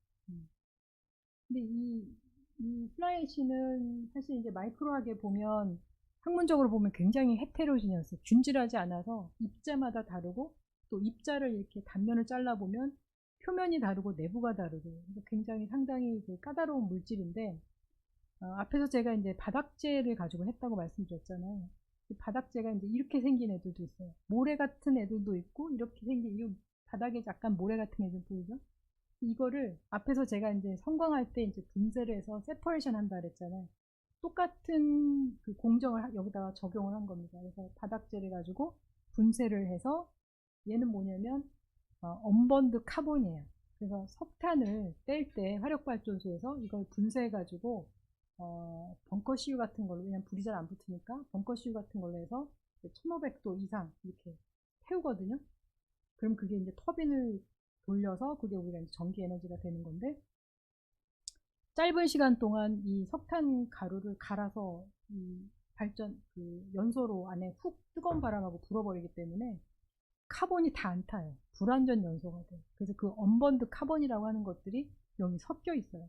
근데 이 플라이애쉬는 사실 이제 마이크로하게 보면, 학문적으로 보면 굉장히 헤테로지니어스, 균질하지 않아서 입자마다 다르고, 또 입자를 이렇게 단면을 잘라보면 표면이 다르고 내부가 다르고, 굉장히 상당히 그 까다로운 물질인데, 앞에서 제가 이제 바닥재를 가지고 했다고 말씀드렸잖아요. 바닥재가 이제 이렇게 생긴 애들도 있어요. 모래 같은 애들도 있고, 이렇게 생긴, 이 바닥에 약간 모래 같은 애들 보이죠? 이거를 앞에서 제가 이제 성광할 때 이제 분쇄를 해서 세퍼레이션 한다 그랬잖아요. 똑같은 그 공정을 여기다가 적용을 한 겁니다. 그래서 바닥재를 가지고 분쇄를 해서, 얘는 뭐냐면 언번드 카본이에요. 그래서 석탄을 뗄 때 화력발전소에서 이걸 분쇄해 가지고 벙커CU 같은 걸로, 왜냐면 불이 잘 안 붙으니까 벙커CU 같은 걸로 해서 1500도 이상 이렇게 태우거든요. 그럼 그게 이제 터빈을 돌려서 그게 우리가 이제 전기 에너지가 되는 건데, 짧은 시간 동안 이 석탄 가루를 갈아서 이 그 연소로 안에 훅 뜨거운 바람하고 불어버리기 때문에 카본이 다 안 타요. 불완전 연소가 돼요. 그래서 그 언번드 카본이라고 하는 것들이 여기 섞여 있어요.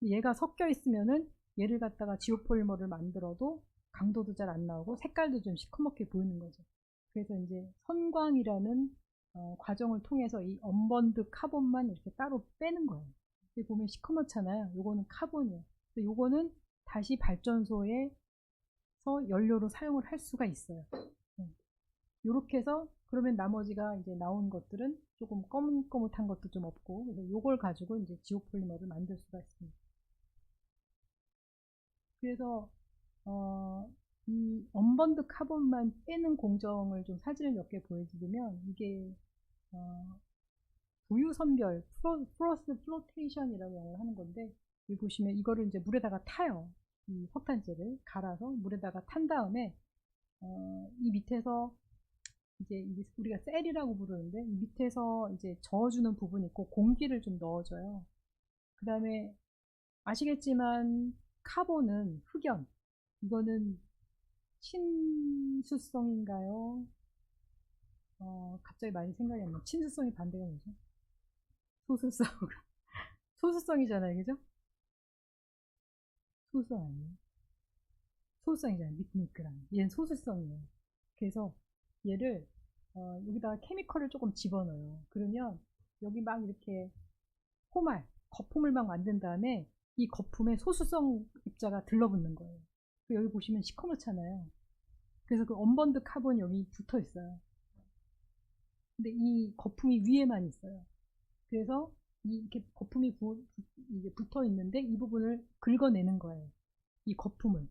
얘가 섞여 있으면은 얘를 갖다가 지오폴리머를 만들어도 강도도 잘 안 나오고 색깔도 좀 시커멓게 보이는 거죠. 그래서 이제 선광이라는 과정을 통해서 이 언번드 카본만 이렇게 따로 빼는 거예요. 여기 보면 시커멓잖아요. 요거는 카본이에요. 요거는 다시 발전소에서 연료로 사용을 할 수가 있어요. 요렇게 해서, 그러면 나머지가 이제 나온 것들은 조금 거뭇거뭇한 것도 좀 없고, 그래서 요걸 가지고 이제 지오폴리머를 만들 수가 있습니다. 그래서 이 언번드 카본만 빼는 공정을 좀 사진을 몇 개 보여드리면, 이게 부유선별 프로스 플로테이션이라고 영어를 하는 건데, 여기 보시면 이거를 이제 물에다가 타요. 이 석탄재를 갈아서 물에다가 탄 다음에 이 밑에서 이제 우리가 셀이라고 부르는데, 이 밑에서 이제 저어주는 부분이 있고 공기를 좀 넣어줘요. 그 다음에 아시겠지만 카본은 흑연, 이거는 친수성인가요? 갑자기 많이 생각이 안 나요. 친수성이 반대가 뭐죠? 소수성. 소수성이잖아요, 그죠? 소수성 아니에요? 소수성이잖아요, 미끄랑. 얘는 소수성이에요. 그래서 얘를 여기다가 케미컬을 조금 집어넣어요. 그러면 여기 막 이렇게 거품을 막 만든 다음에 이 거품에 소수성 입자가 들러붙는 거예요. 여기 보시면 시커멓잖아요. 그래서 그 언번드 카본이 여기 붙어 있어요. 근데 이 거품이 위에만 있어요. 그래서 이렇게 거품이 이게 붙어 있는데 이 부분을 긁어내는 거예요. 이 거품을.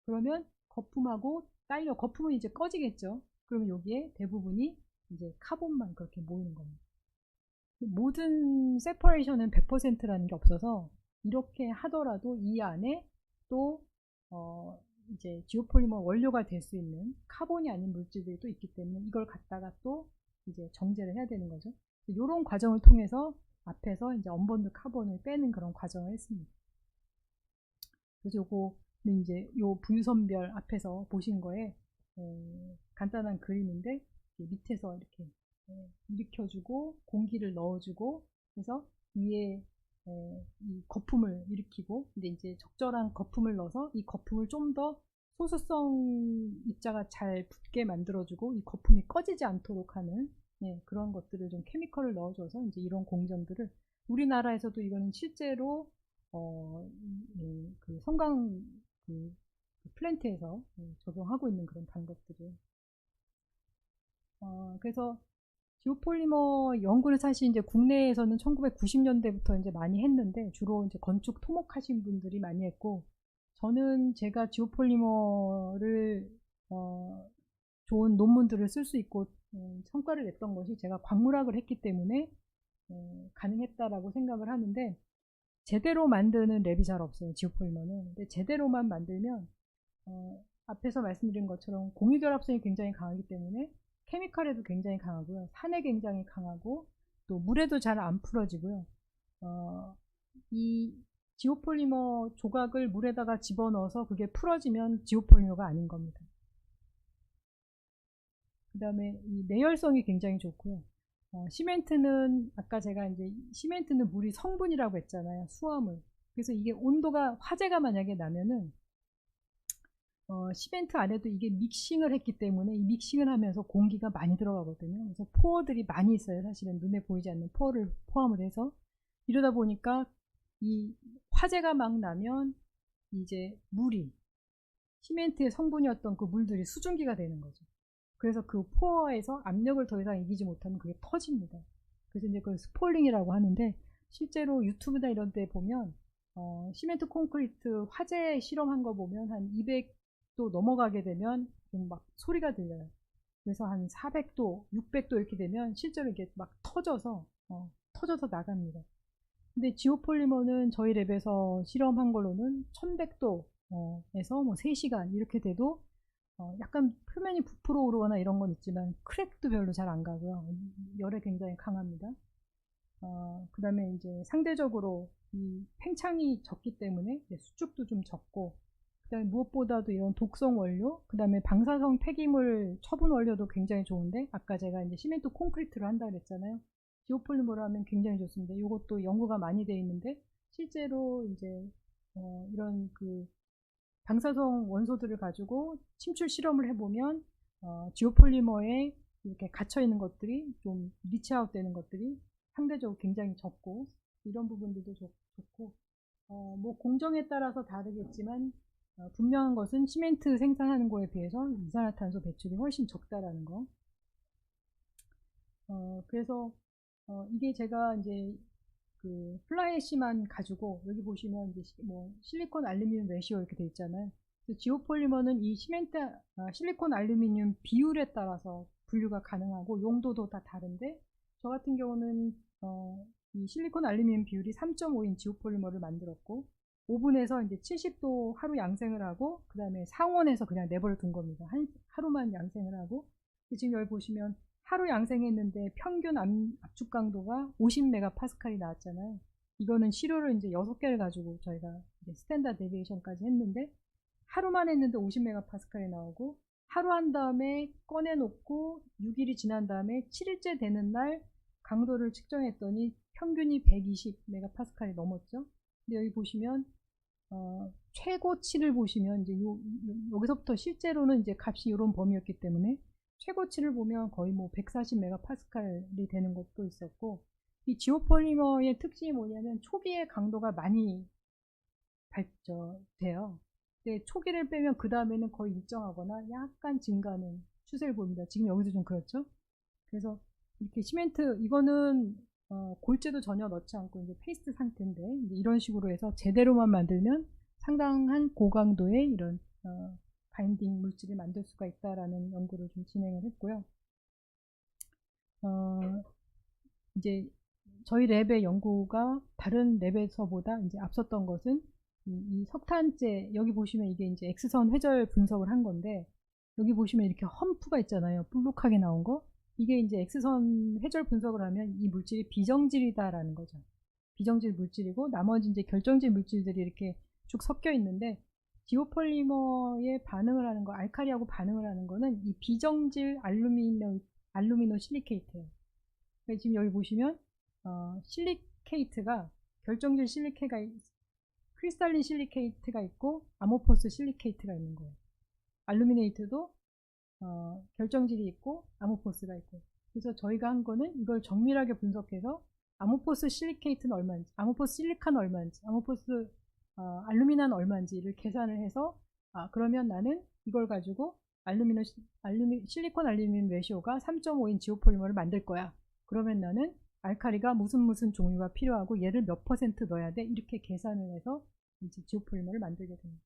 그러면 거품하고 거품은 이제 꺼지겠죠. 그러면 여기에 대부분이 이제 카본만 그렇게 모이는 겁니다. 모든 세퍼레이션은 100%라는 게 없어서 이렇게 하더라도 이 안에 또 이제 지오폴리머 원료가 될 수 있는 카본이 아닌 물질들이 또 있기 때문에 이걸 갖다가 또 이제 정제를 해야 되는 거죠. 이런 과정을 통해서 앞에서 이제 언본드 카본을 빼는 그런 과정을 했습니다. 그래서 요거는 이제 요 부유선별 앞에서 보신 거에 간단한 그림인데 밑에서 이렇게 일으켜주고 공기를 넣어주고 해서 위에 이 거품을 일으키고 근데 이제 적절한 거품을 넣어서 이 거품을 좀 더 소수성 입자가 잘 붙게 만들어주고 이 거품이 꺼지지 않도록 하는 그런 것들을 좀 케미컬을 넣어줘서 이제 이런 공정들을 우리나라에서도 이거는 실제로 그 성강 그 플랜트에서 적용하고 있는 그런 방법들이에요. 그래서 지오폴리머 연구를 사실 이제 국내에서는 1990년대부터 이제 많이 했는데 주로 이제 건축 토목하신 분들이 많이 했고 저는 제가 지오폴리머를 좋은 논문들을 쓸 수 있고 성과를 냈던 것이 제가 광물학을 했기 때문에 가능했다라고 생각을 하는데 제대로 만드는 랩이 잘 없어요. 지오폴리머는. 근데 제대로만 만들면 앞에서 말씀드린 것처럼 공유결합성이 굉장히 강하기 때문에 케미칼에도 굉장히 강하고요. 산에 굉장히 강하고 또 물에도 잘 안 풀어지고요. 이 지오폴리머 조각을 물에다가 집어넣어서 그게 풀어지면 지오폴리머가 아닌 겁니다. 그 다음에 이 내열성이 굉장히 좋고요. 시멘트는 아까 제가 이제 시멘트는 물이 성분이라고 했잖아요. 수화물. 그래서 이게 온도가 화재가 만약에 나면은 시멘트 안에도 이게 믹싱을 했기 때문에 이 믹싱을 하면서 공기가 많이 들어가거든요. 그래서 포어들이 많이 있어요. 사실은 눈에 보이지 않는 포어를 포함을 해서 이러다 보니까 이 화재가 막 나면 이제 물이 시멘트의 성분이었던 그 물들이 수증기가 되는 거죠. 그래서 그 포어에서 압력을 더 이상 이기지 못하면 그게 터집니다. 그래서 이제 그걸 스폴링이라고 하는데 실제로 유튜브나 이런 데 보면 시멘트 콘크리트 화재 실험한 거 보면 한 200도 넘어가게 되면 막 소리가 들려요. 그래서 한 400도, 600도 이렇게 되면 실제로 이게 막 터져서 나갑니다. 근데 지오폴리머는 저희 랩에서 실험한 걸로는 1100도에서 뭐 3시간 이렇게 돼도 약간 표면이 부풀어 오르거나 이런 건 있지만 크랙도 별로 잘 안 가고요. 열에 굉장히 강합니다. 그 다음에 이제 상대적으로 이 팽창이 적기 때문에 수축도 좀 적고 그 다음에 무엇보다도 이런 독성 원료 그 다음에 방사성 폐기물 처분 원료도 굉장히 좋은데 아까 제가 이제 시멘트 콘크리트를 한다 그랬잖아요. 지오폴리머로 하면 굉장히 좋습니다. 이것도 연구가 많이 돼 있는데 실제로 이제 이런 그 방사성 원소들을 가지고 침출 실험을 해보면 지오폴리머에 이렇게 갇혀 있는 것들이 좀 리치아웃 되는 것들이 상대적으로 굉장히 적고 이런 부분들도 좋고 뭐 공정에 따라서 다르겠지만 분명한 것은 시멘트 생산하는 거에 비해서 이산화탄소 배출이 훨씬 적다라는 거. 그래서 이게 제가 이제 그 플라이애쉬만 가지고 여기 보시면 이제 뭐 실리콘 알루미늄 레시오 이렇게 돼 있잖아요. 지오폴리머는 이 실리콘 알루미늄 비율에 따라서 분류가 가능하고 용도도 다 다른데 저 같은 경우는 이 실리콘 알루미늄 비율이 3.5인 지오폴리머를 만들었고 오븐에서 이제 70도 하루 양생을 하고 그 다음에 상온에서 그냥 내버려 둔 겁니다. 하루만 양생을 하고 지금 여기 보시면 하루 양생했는데 평균 압축 강도가 50메가파스칼이 나왔잖아요. 이거는 시료를 이제 6개를 가지고 저희가 이제 스탠다드 데비에이션까지 했는데 하루만 했는데 50메가파스칼이 나오고 하루 한 다음에 꺼내놓고 6일이 지난 다음에 7일째 되는 날 강도를 측정했더니 평균이 120메가파스칼이 넘었죠. 근데 여기 보시면 최고치를 보시면 이제 여기서부터 실제로는 이제 값이 이런 범위였기 때문에 최고치를 보면 거의 뭐 140메가파스칼이 되는 것도 있었고 이 지오폴리머의 특징이 뭐냐면 초기에 강도가 많이 발전돼요. 근데 초기를 빼면 그 다음에는 거의 일정하거나 약간 증가하는 추세를 보입니다. 지금 여기서 좀 그렇죠? 그래서 이렇게 시멘트 이거는 골재도 전혀 넣지 않고 이제 페이스트 상태인데 이제 이런 식으로 해서 제대로만 만들면 상당한 고강도의 이런 바인딩 물질을 만들 수가 있다라는 연구를 좀 진행을 했고요. 이제 저희 랩의 연구가 다른 랩에서보다 이제 앞섰던 것은 이 석탄재, 여기 보시면 이게 이제 X선 회절 분석을 한 건데, 여기 보시면 이렇게 험프가 있잖아요. 볼록하게 나온 거. 이게 이제 X선 회절 분석을 하면 이 물질이 비정질이다라는 거죠. 비정질 물질이고, 나머지 이제 결정질 물질들이 이렇게 쭉 섞여 있는데, 지오폴리머에 반응을 하는 거, 알카리하고 반응을 하는 거는 이 비정질 알루미노 실리케이트예요. 지금 여기 보시면 실리케이트가 결정질 실리케가 크리스탈린 실리케이트가 있고 아모포스 실리케이트가 있는 거예요. 알루미네이트도 결정질이 있고 아모포스가 있고. 그래서 저희가 한 거는 이걸 정밀하게 분석해서 아모포스 실리케이트는 얼마인지, 아모포스 실리카는 얼마인지, 아모포스 알루미나는 얼마인지를 계산을 해서 그러면 나는 이걸 가지고 실리콘 알루미늄 레시오가 3.5인 지오폴리머를 만들 거야. 그러면 나는 알카리가 무슨 종류가 필요하고 얘를 몇 % 넣어야 돼? 이렇게 계산을 해서 이제 지오폴리머를 만들게 됩니다.